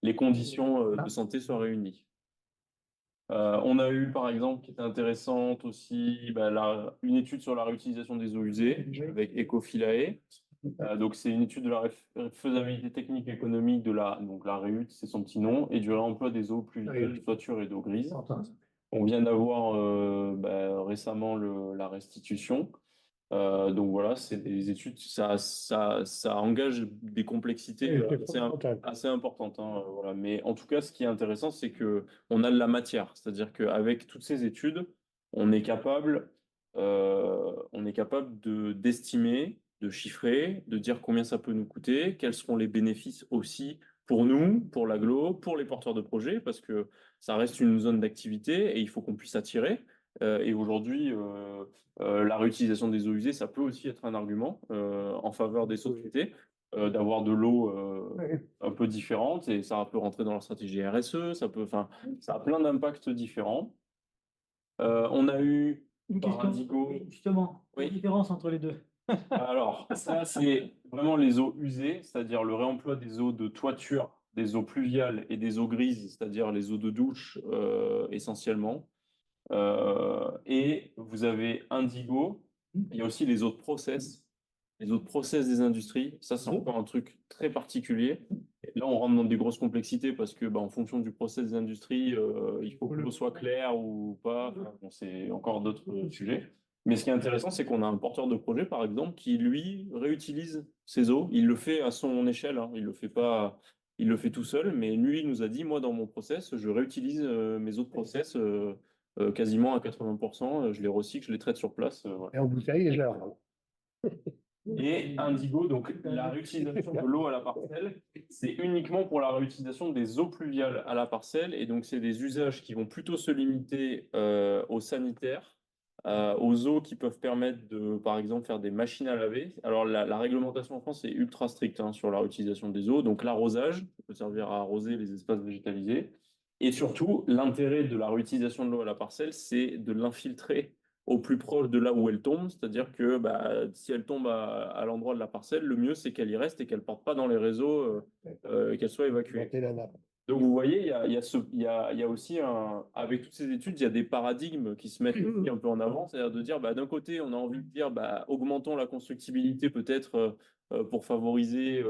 les conditions de santé soient réunies. On a eu, par exemple, qui était intéressante aussi, bah, une étude sur la réutilisation des eaux usées avec Ecofilae. Donc, c'est une étude de la faisabilité technique et économique donc la REUT, c'est son petit nom, et du réemploi des eaux pluviales, de toiture et d'eau grise. On vient d'avoir récemment la restitution. Donc voilà, c'est des études, ça engage des complexités assez importantes, hein, voilà. Mais en tout cas, ce qui est intéressant, c'est que on a de la matière, c'est-à-dire qu'avec toutes ces études, on est capable d'estimer, de chiffrer, de dire combien ça peut nous coûter, quels seront les bénéfices aussi pour nous, pour l'agglo, pour les porteurs de projets, parce que ça reste une zone d'activité et il faut qu'on puisse attirer. Et aujourd'hui, la réutilisation des eaux usées, ça peut aussi être un argument en faveur des sociétés d'avoir de l'eau un peu différente et ça peut rentrer dans leur stratégie RSE, enfin, ça a plein d'impacts différents. On a eu Une par question, Indigo. justement, la Oui. différence entre les deux. Alors, ça, c'est vraiment les eaux usées, c'est-à-dire le réemploi des eaux de toiture, des eaux pluviales et des eaux grises, c'est-à-dire les eaux de douche essentiellement. Et vous avez Indigo, il y a aussi les autres process, des industries. Ça, c'est encore un truc très particulier. Et là, on rentre dans des grosses complexités parce que, en fonction du process des industries, il faut que l'eau soit claire ou pas. Enfin, bon, c'est encore d'autres sujets. Mais ce qui est intéressant, c'est qu'on a un porteur de projet, par exemple, qui, lui, réutilise ses eaux. Il le fait à son échelle, hein. Il le fait pas, il le fait tout seul. Mais lui, il nous a dit, moi, dans mon process, je réutilise mes autres process quasiment à 80%. Je les recycle, je les traite sur place. Voilà. Et en bouteille, et je la rends. Et Indigo, donc la réutilisation de l'eau à la parcelle, c'est uniquement pour la réutilisation des eaux pluviales à la parcelle. Et donc, c'est des usages qui vont plutôt se limiter aux sanitaires, aux eaux qui peuvent permettre de, par exemple, faire des machines à laver. Alors, la réglementation en France est ultra stricte hein, sur la réutilisation des eaux. Donc, l'arrosage, ça peut servir à arroser les espaces végétalisés. Et surtout, l'intérêt de la réutilisation de l'eau à la parcelle, c'est de l'infiltrer au plus proche de là où elle tombe, c'est-à-dire que si elle tombe à l'endroit de la parcelle, le mieux c'est qu'elle y reste et qu'elle ne parte pas dans les réseaux et qu'elle soit évacuée. Monter la nappe. Donc vous voyez, il y a aussi avec toutes ces études, il y a des paradigmes qui se mettent aussi un peu en avant, c'est-à-dire de dire d'un côté, on a envie de dire augmentons la constructibilité peut-être pour favoriser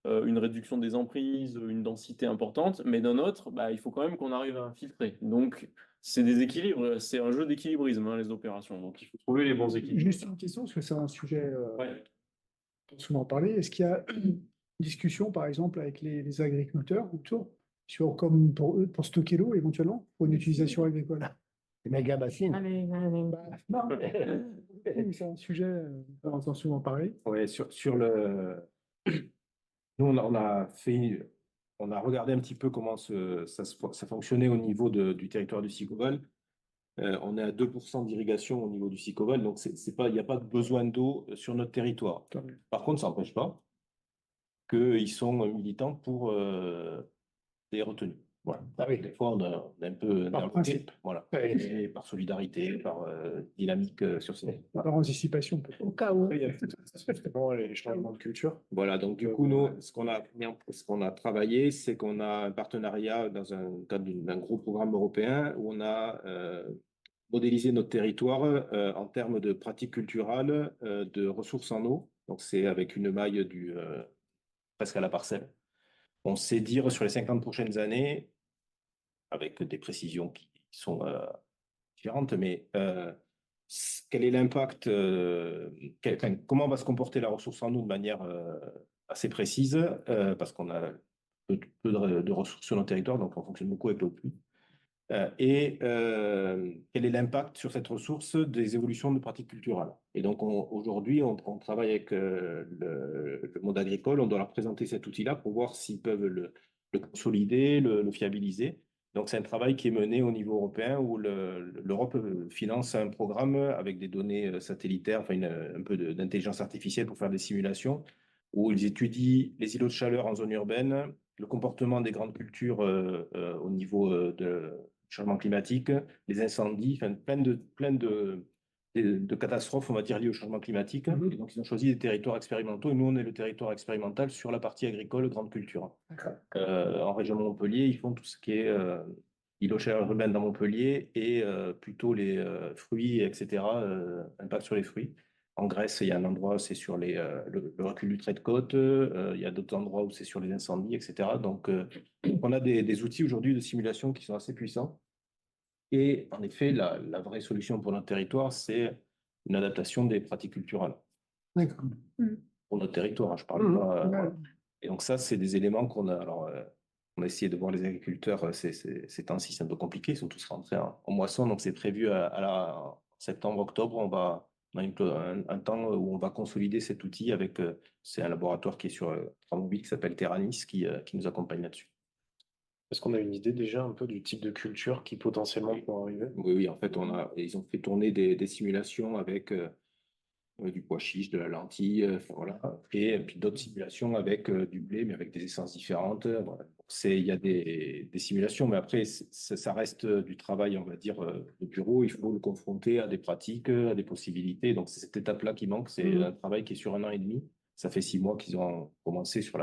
une réduction des emprises, une densité importante, mais d'un autre, il faut quand même qu'on arrive à infiltrer. Donc c'est des équilibres, c'est un jeu d'équilibrisme, hein, les opérations. Donc il faut trouver les bons équilibres. Juste une question, parce que c'est un sujet Ouais. dont on a souvent parlé. Est-ce qu'il y a une discussion, par exemple, avec les agriculteurs autour, sur comme pour eux, pour stocker l'eau éventuellement, pour une utilisation agricole? Les méga bassines. Allez. Non, mais c'est un sujet dont on entend souvent parler. Ouais, sur le. Nous, on a regardé un petit peu comment ça fonctionnait au niveau du territoire du Sicoval. On est à 2% d'irrigation au niveau du Sicoval, donc il n'y a pas de besoin d'eau sur notre territoire. Par contre, ça n'empêche pas qu'ils sont militants pour des retenues. Voilà. Ah oui. Des fois, on a un peu Par principe. voilà. Ouais. Et par solidarité, par dynamique sur ces. Par anticipation, peut-être. Au cas où. Après, il y a justement les changements de culture. Voilà, donc du coup, nous, ce qu'on a travaillé, c'est qu'on a un partenariat dans un cadre d'un gros programme européen où on a modélisé notre territoire en termes de pratiques culturales, de ressources en eau. Donc c'est avec une maille presque à la parcelle. On sait dire sur les 50 prochaines années, avec des précisions qui sont différentes, mais quel est l'impact, comment va se comporter la ressource en eau de manière assez précise, parce qu'on a peu de ressources sur notre territoire, donc on fonctionne beaucoup avec l'eau de pluie. Et quel est l'impact sur cette ressource des évolutions de pratiques culturelles. Et donc aujourd'hui, on travaille avec le monde agricole, on doit leur présenter cet outil-là pour voir s'ils peuvent le consolider, le fiabiliser. Donc c'est un travail qui est mené au niveau européen où l'Europe finance un programme avec des données satellitaires, enfin un peu d'intelligence artificielle pour faire des simulations, où ils étudient les îlots de chaleur en zone urbaine, le comportement des grandes cultures au niveau de changement climatique, les incendies, enfin plein de catastrophes, on va dire, liées au changement climatique. Et donc, ils ont choisi des territoires expérimentaux et nous, on est le territoire expérimental sur la partie agricole, grande culture. En région Montpellier, ils font tout ce qui est Îlot-Chaleur urbaine dans Montpellier et plutôt les fruits, etc., impact sur les fruits. En Grèce, il y a un endroit où c'est sur le recul du trait de côte, il y a d'autres endroits où c'est sur les incendies, etc. Donc, on a des outils aujourd'hui de simulation qui sont assez puissants. Et en effet, la vraie solution pour notre territoire, c'est une adaptation des pratiques culturelles D'accord. pour notre territoire, hein, je parle Mhm. pas. Ouais. Voilà. Et donc ça, c'est des éléments qu'on a. Alors, on a essayé de voir les agriculteurs ces temps-ci, c'est un peu compliqué, ils sont tous rentrés en moisson, donc c'est prévu en septembre, octobre, on a un temps où on va consolider cet outil avec, c'est un laboratoire qui est sur Tramobile qui s'appelle Terranis qui nous accompagne là-dessus. Est-ce qu'on a une idée déjà un peu du type de culture qui potentiellement pourrait arriver? Oui, oui, en fait, ils ont fait tourner des simulations avec du pois chiche, de la lentille, enfin, voilà. Et puis d'autres simulations avec du blé, mais avec des essences différentes. Voilà. Il y a des simulations, mais après, ça reste du travail, on va dire, de bureau. Il faut le confronter à des pratiques, à des possibilités. Donc, c'est cette étape-là qui manque. C'est un travail qui est sur 1 an et demi. Ça fait 6 mois qu'ils ont commencé sur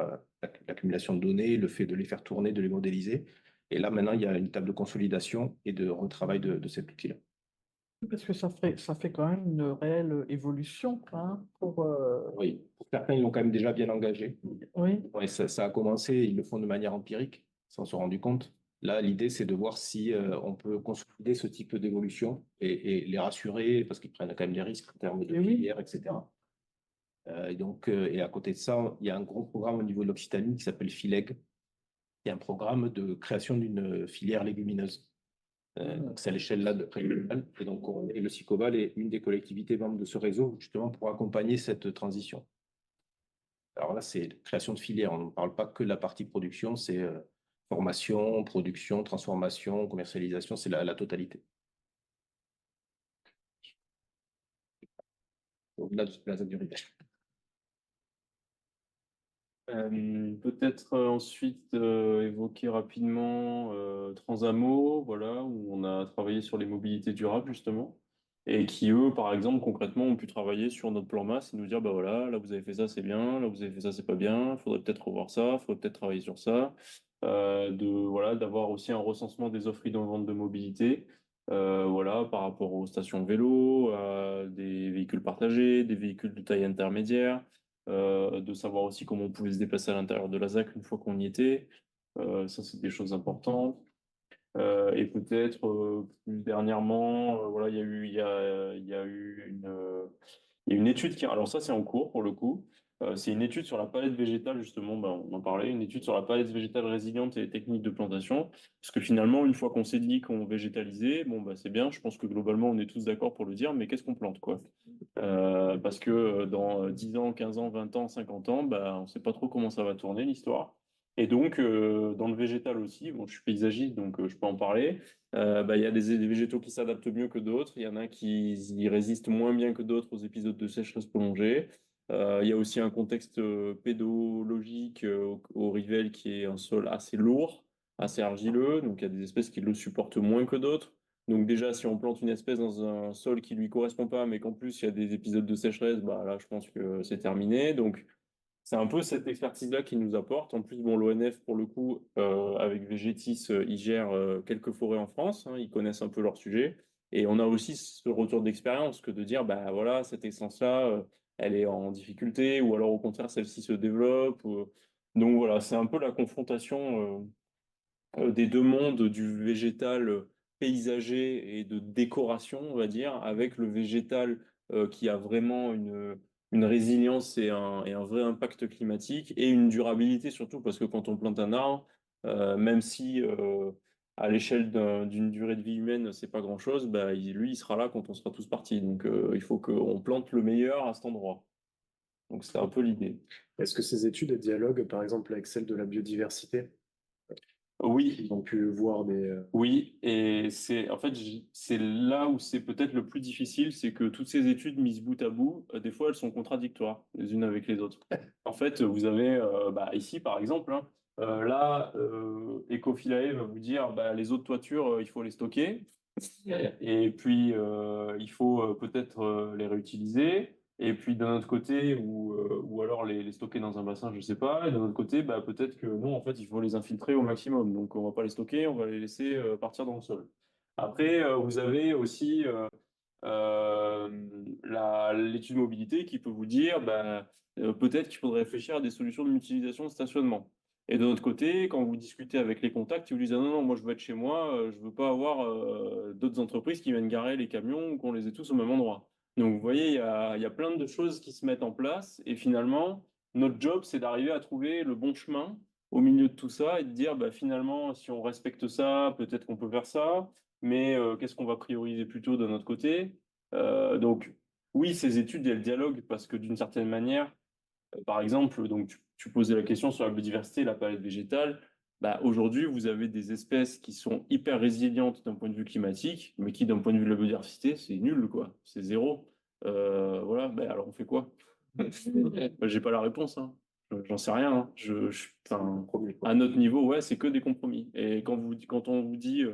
l'accumulation de données, le fait de les faire tourner, de les modéliser. Et là, maintenant, il y a une étape de consolidation et de retravail de cet outil-là. Parce que ça fait quand même une réelle évolution, quoi, hein, Oui, pour certains, ils l'ont quand même déjà bien engagé. oui. Ouais, ça a commencé, ils le font de manière empirique, sans se rendre compte. Là, l'idée, c'est de voir si on peut consolider ce type d'évolution et les rassurer, parce qu'ils prennent quand même des risques en termes de Et oui. filière, etc. Et à côté de ça, il y a un gros programme au niveau de l'Occitanie qui s'appelle FILEG, qui est un programme de création d'une filière légumineuse. Donc c'est à l'échelle là de régionale. Et donc, et le SICOVAL est une des collectivités membres de ce réseau, justement, pour accompagner cette transition. Alors là, c'est création de filière. On ne parle pas que de la partie production, c'est formation, production, transformation, commercialisation, c'est la totalité. Au-delà de la zone du rivage. Peut-être ensuite évoquer rapidement Transamo, voilà, où on a travaillé sur les mobilités durables justement, et qui eux, par exemple, concrètement, ont pu travailler sur notre plan masse et nous dire, bah voilà, là vous avez fait ça, c'est bien, là vous avez fait ça, c'est pas bien, il faudrait peut-être revoir ça, il faudrait peut-être travailler sur ça, voilà, d'avoir aussi un recensement des offres innovantes de mobilité, voilà, par rapport aux stations vélo, à des véhicules partagés, des véhicules de taille intermédiaire, de savoir aussi comment on pouvait se déplacer à l'intérieur de la ZAC une fois qu'on y était. Ça, c'est des choses importantes. Et peut-être plus dernièrement, voilà, il y a une étude qui, alors ça, c'est en cours pour le coup. C'est une étude sur la palette végétale, justement, ben, on en parlait, une étude sur la palette végétale résiliente et les techniques de plantation. Parce que finalement, une fois qu'on s'est dit qu'on végétalisait, bon, bah, c'est bien, je pense que globalement, on est tous d'accord pour le dire, mais qu'est-ce qu'on plante, quoi? Parce que dans 10 ans, 15 ans, 20 ans, 50 ans, bah, on ne sait pas trop comment ça va tourner l'histoire. Et donc, dans le végétal aussi, bon, je suis paysagiste, donc je peux en parler. Bah, il y a des végétaux qui s'adaptent mieux que d'autres. Il y en a qui y résistent moins bien que d'autres aux épisodes de sécheresse prolongée. Il y a aussi un contexte pédologique au Rivel qui est un sol assez lourd, assez argileux. Donc, il y a des espèces qui le supportent moins que d'autres. Donc déjà, si on plante une espèce dans un sol qui lui correspond pas, mais qu'en plus il y a des épisodes de sécheresse, bah là, je pense que c'est terminé. Donc c'est un peu cette expertise-là qui nous apporte. En plus, bon, l'ONF, pour le coup, avec Végétis, ils gèrent quelques forêts en France, hein, ils connaissent un peu leur sujet. Et on a aussi ce retour d'expérience que de dire, bah voilà, cette essence-là, elle est en difficulté, ou alors au contraire, celle-ci se développe. Donc voilà, c'est un peu la confrontation des deux mondes du végétal paysager et de décoration, on va dire, avec le végétal qui a vraiment une résilience et un vrai impact climatique et une durabilité surtout, parce que quand on plante un arbre, même si à l'échelle d'une durée de vie humaine, c'est pas grand-chose, bah, lui, il sera là quand on sera tous partis. Donc il faut qu'on plante le meilleur à cet endroit. Donc c'est un peu l'idée. Est-ce que ces études elles dialoguent par exemple avec celles de la biodiversité? Oui, Ils ont pu voir des. oui, et c'est en fait c'est là où c'est peut-être le plus difficile, c'est que toutes ces études mises bout à bout, des fois elles sont contradictoires les unes avec les autres. En fait, vous avez bah, ici par exemple, hein, là Ecofilae va vous dire bah, les eaux de toiture il faut les stocker et puis il faut peut-être les réutiliser. Et puis d'un autre côté, ou alors les stocker dans un bassin, je sais pas. Et d'un autre côté, bah, peut-être que non, en fait, il faut les infiltrer au maximum. Donc on va pas les stocker, on va les laisser partir dans le sol. Après, vous avez aussi l'étude mobilité qui peut vous dire bah, peut-être qu'il faudrait réfléchir à des solutions de mutualisation de stationnement. Et de l'autre côté, quand vous discutez avec les contacts, ils vous disent ah non, non, moi je veux être chez moi, je veux pas avoir d'autres entreprises qui viennent garer les camions ou qu'on les ait tous au même endroit. Donc vous voyez, il y a plein de choses qui se mettent en place et finalement, notre job, c'est d'arriver à trouver le bon chemin au milieu de tout ça et de dire bah, finalement, si on respecte ça, peut-être qu'on peut faire ça, mais qu'est-ce qu'on va prioriser plutôt de notre côté? Donc oui, ces études, elles dialoguent parce que d'une certaine manière, par exemple, donc tu posais la question sur la biodiversité, la palette végétale. Bah, aujourd'hui, vous avez des espèces qui sont hyper résilientes d'un point de vue climatique, mais qui, d'un point de vue de la biodiversité, c'est nul, quoi. C'est zéro. Voilà, bah, alors on fait quoi? Bah, j'ai pas la réponse, hein. J'en sais rien, hein. Enfin, à notre niveau, ouais, c'est que des compromis. Et quand on vous dit,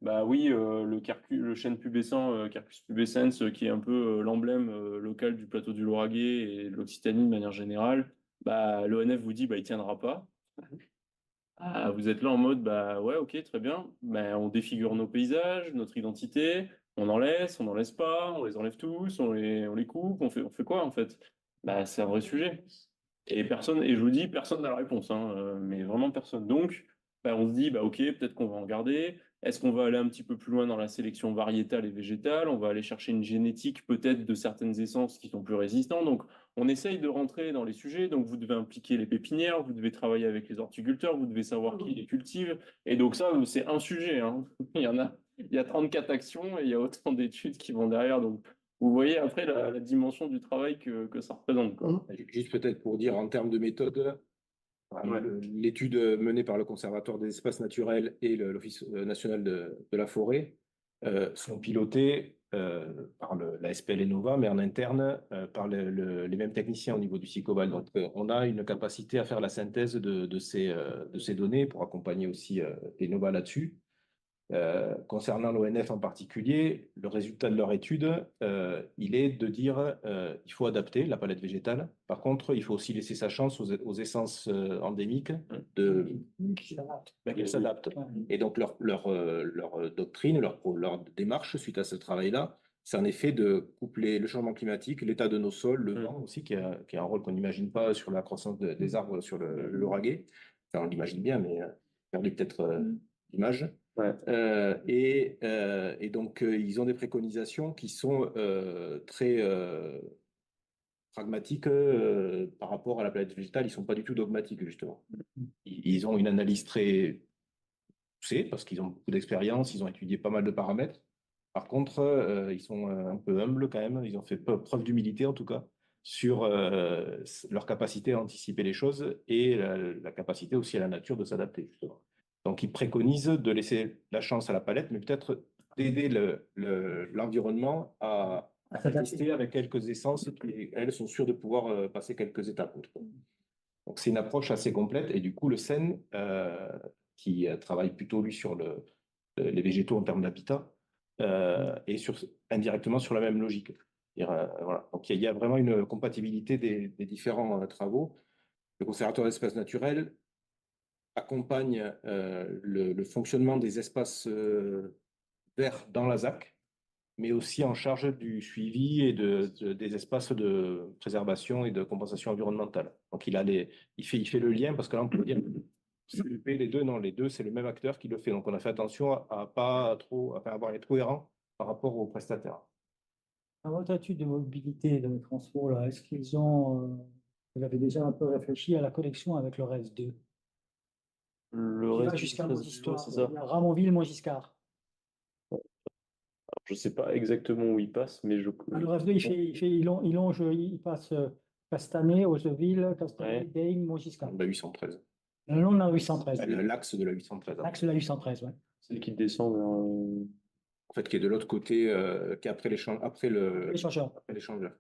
bah oui, le chêne pubescent, Quercus pubescens, qui est un peu l'emblème local du plateau du Lauragais et de l'Occitanie de manière générale, bah l'ONF vous dit, bah il tiendra pas. Ah, vous êtes là en mode, bah ouais, ok, très bien. Bah, on défigure nos paysages, notre identité, on en laisse pas, on les enlève tous, on les coupe, on fait quoi en fait? Bah, c'est un vrai sujet. Et je vous dis, personne n'a la réponse, hein, mais vraiment personne. Donc, bah, on se dit, bah ok, peut-être qu'on va en garder. Est-ce qu'on va aller un petit peu plus loin dans la sélection variétale et végétale? On va aller chercher une génétique peut-être de certaines essences qui sont plus résistantes. Donc, on essaye de rentrer dans les sujets. Donc, vous devez impliquer les pépinières, vous devez travailler avec les horticulteurs, vous devez savoir qui les cultive. Et donc, ça, c'est un sujet, hein. Il y a 34 actions et il y a autant d'études qui vont derrière. Donc, vous voyez après la dimension du travail que ça représente, quoi. Juste peut-être pour dire en termes de méthode, l'étude menée par le Conservatoire des espaces naturels et l'Office national de la forêt sont pilotées par la SPL Enova, mais en interne par les mêmes techniciens au niveau du SICOBAL. Donc, on a une capacité à faire la synthèse de ces données pour accompagner aussi Enova là-dessus. Concernant l'ONF en particulier, le résultat de leur étude, il est de dire il faut adapter la palette végétale. Par contre, il faut aussi laisser sa chance aux essences endémiques qu'elles s'adaptent. Et donc, leur doctrine, leur démarche suite à ce travail-là, c'est en effet de coupler le changement climatique, l'état de nos sols, le vent aussi, qui a un rôle qu'on n'imagine pas sur la croissance des arbres sur le Lauragais. Enfin, on l'imagine bien, mais perdu peut-être l'image. Ouais. Et donc, ils ont des préconisations qui sont très pragmatiques par rapport à la planète végétale. Ils ne sont pas du tout dogmatiques, justement. Ils ont une analyse très poussée parce qu'ils ont beaucoup d'expérience, ils ont étudié pas mal de paramètres. Par contre, ils sont un peu humbles quand même. Ils ont fait preuve d'humilité, en tout cas, sur leur capacité à anticiper les choses et la capacité aussi à la nature de s'adapter, justement. Donc, ils préconisent de laisser la chance à la palette, mais peut-être d'aider l'environnement à tester avec quelques essences qui, elles, sont sûres de pouvoir passer quelques étapes. Donc, c'est une approche assez complète. Et du coup, le CEN, qui travaille plutôt, lui, sur les végétaux en termes d'habitat, et indirectement sur la même logique. Voilà. Donc, il y a vraiment une compatibilité des différents travaux. Le Conservatoire d'espaces naturels accompagne le fonctionnement des espaces verts dans la ZAC, mais aussi en charge du suivi et des espaces de préservation et de compensation environnementale. Donc, il fait le lien, parce que là, on peut dire, les deux, non, les deux, c'est le même acteur qui le fait. Donc, on a fait attention à pas trop, à avoir les trop errants par rapport aux prestataires. Dans votre étude de mobilité de transport, là, est-ce qu'ils ont, vous avez déjà un peu réfléchi à la connexion avec le reste 2? Le Qui va reste jusqu'à du Montgiscard, c'est ça. Ramonville, Montgiscard. Je sais pas exactement où il passe, mais Le reste 2, il passe Castanet, Ozeville, Castanet, Daigne, Montgiscard. La 813. Le long de la 813. L'axe de la 813. L'axe de la 813, oui. Celle qui descend vers. En fait, qui est de l'autre côté, qui est après L'échangeur. l'échangeur.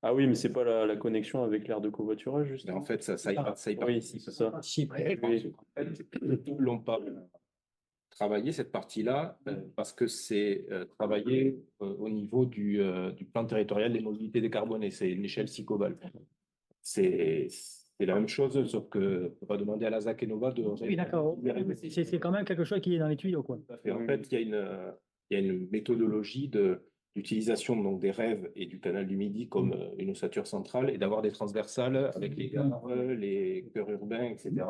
Ah oui, mais c'est pas la connexion avec l'aire de covoiturage, juste. En fait, ça y Oui, c'est ça. Si. Oui. Ils ne l'ont pas travailler cette partie-là parce que c'est travailler au niveau du plan territorial des mobilités décarbonées. C'est une échelle psychobal. C'est la même chose, sauf que ne peut pas demander à la ZAC et Nova de... Oui, d'accord. C'est quand même quelque chose qui est dans les tuyaux, quoi. Tout à fait. En fait, il y a une méthodologie d'utilisation donc des rêves et du canal du Midi comme une ossature centrale et d'avoir des transversales avec les gares, les cœurs urbains, etc.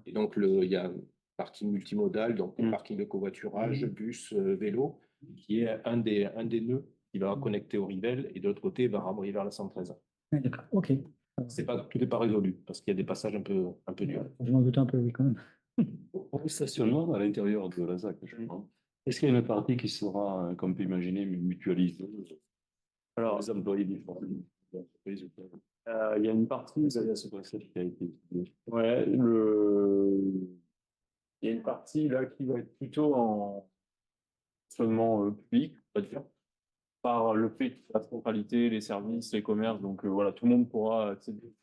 Et donc, il y a une partie multimodale, donc parking de covoiturage, bus, vélo, qui est un des nœuds qui va connecter au Rivelle et de l'autre côté, va renvoyer vers la 113. Ouais, d'accord. Ok. Tout n'est pas résolu parce qu'il y a des passages un peu durs. Je m'en doute un peu, oui, quand même. Pour le stationnement à l'intérieur de la ZAC, je pense. Est-ce qu'il y a une partie qui sera, comme on peut imaginer, mutualisée? Alors, les employés différents d'entreprises ou pas? Il y a une partie, Ça, il y a ce concept qui a été étudié. ouais, il y a une partie là qui va être plutôt en fonctionnement public, on va dire, par le fait que la centralité, les services, les commerces, donc voilà, tout le monde pourra accéder.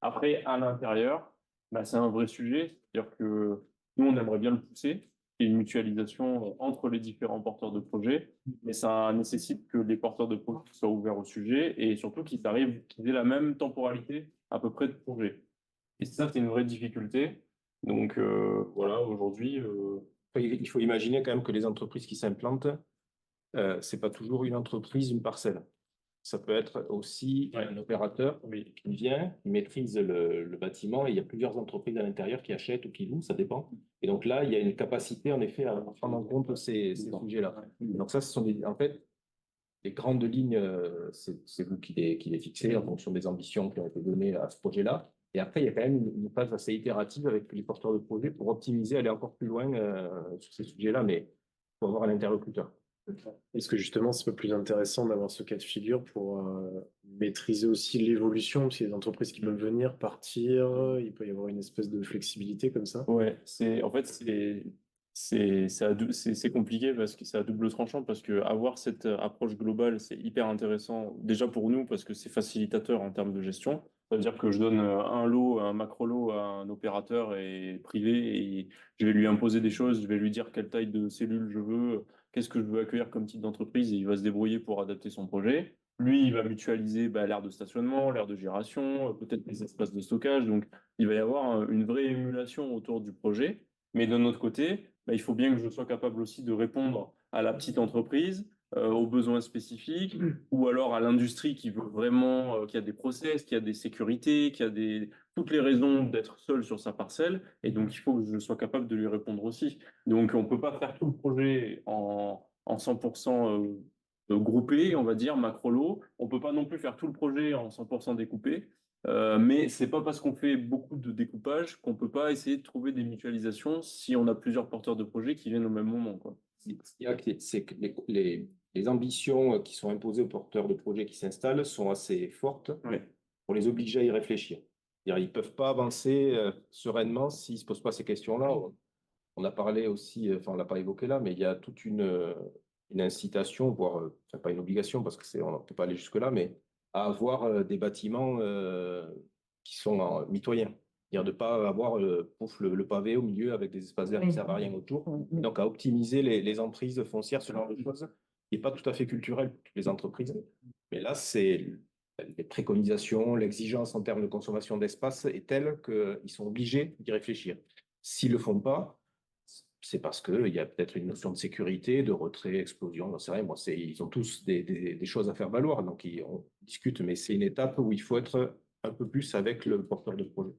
Après, à l'intérieur, bah, c'est un vrai sujet, c'est-à-dire que nous, on aimerait bien le pousser, et une mutualisation entre les différents porteurs de projets, mais ça nécessite que les porteurs de projets soient ouverts au sujet et surtout qu'ils aient la même temporalité à peu près de projet. Et ça, c'est une vraie difficulté. Donc voilà, aujourd'hui, Il faut imaginer quand même que les entreprises qui s'implantent, c'est pas toujours une entreprise, une parcelle. Ça peut être aussi un opérateur qui vient, qui maîtrise le bâtiment et il y a plusieurs entreprises à l'intérieur qui achètent ou qui louent, ça dépend. Et donc là, il y a une capacité en effet à prendre en compte ces sujets-là. Donc ça, ce sont en fait, les grandes lignes, c'est vous qui les fixez en fonction des ambitions qui ont été données à ce projet-là. Et après, il y a quand même une phase assez itérative avec les porteurs de projets pour optimiser, aller encore plus loin sur ces sujets-là, mais il faut avoir un interlocuteur. Est-ce que justement, c'est pas plus intéressant d'avoir ce cas de figure pour maîtriser aussi l'évolution, parce qu'il y a des entreprises qui peuvent venir, partir, il peut y avoir une espèce de flexibilité comme ça? ouais, en fait, c'est compliqué parce que c'est à double tranchant parce que avoir cette approche globale, c'est hyper intéressant déjà pour nous parce que c'est facilitateur en termes de gestion. Ça veut dire que je donne un lot, un macro lot à un opérateur et privé et je vais lui imposer des choses, je vais lui dire quelle taille de cellule je veux, qu'est-ce que je veux accueillir comme type d'entreprise et il va se débrouiller pour adapter son projet. Lui, il va mutualiser bah, l'aire de stationnement, l'aire de gération, peut-être les espaces de stockage. Donc, il va y avoir une vraie émulation autour du projet. Mais d'un autre côté, bah, il faut bien que je sois capable aussi de répondre à la petite entreprise, aux besoins spécifiques, ou alors à l'industrie qui veut vraiment, qui a des process, qui a des sécurités, qui a toutes les raisons d'être seul sur sa parcelle. Et donc, il faut que je sois capable de lui répondre aussi. Donc, on ne peut pas faire tout le projet en 100% groupé, on va dire, macro lot. On ne peut pas non plus faire tout le projet en 100% découpé. Mais c'est pas parce qu'on fait beaucoup de découpage qu'on peut pas essayer de trouver des mutualisations si on a plusieurs porteurs de projets qui viennent au même moment, quoi. C'est que les ambitions qui sont imposées aux porteurs de projets qui s'installent sont assez fortes pour les obliger à y réfléchir. Ils ne peuvent pas avancer sereinement s'ils ne se posent pas ces questions-là. On a parlé aussi, enfin on ne l'a pas évoqué là, mais il y a toute une incitation, voire enfin, pas une obligation parce que on ne peut pas aller jusque-là, mais à avoir des bâtiments qui sont mitoyens. C'est-à-dire de ne pas avoir le pavé au milieu avec des espaces verts qui ne servent à rien autour. Donc à optimiser les emprises foncières, ce genre de choses, qui n'est pas tout à fait culturel pour toutes les entreprises. Mais là, c'est les préconisations, l'exigence en termes de consommation d'espace est telle qu'ils sont obligés d'y réfléchir. S'ils ne le font pas, c'est parce qu'il y a peut-être une notion de sécurité, de retrait, explosion, j'en sais rien. Moi, ils ont tous des choses à faire valoir, donc on discute, mais c'est une étape où il faut être un peu plus avec le porteur de projet.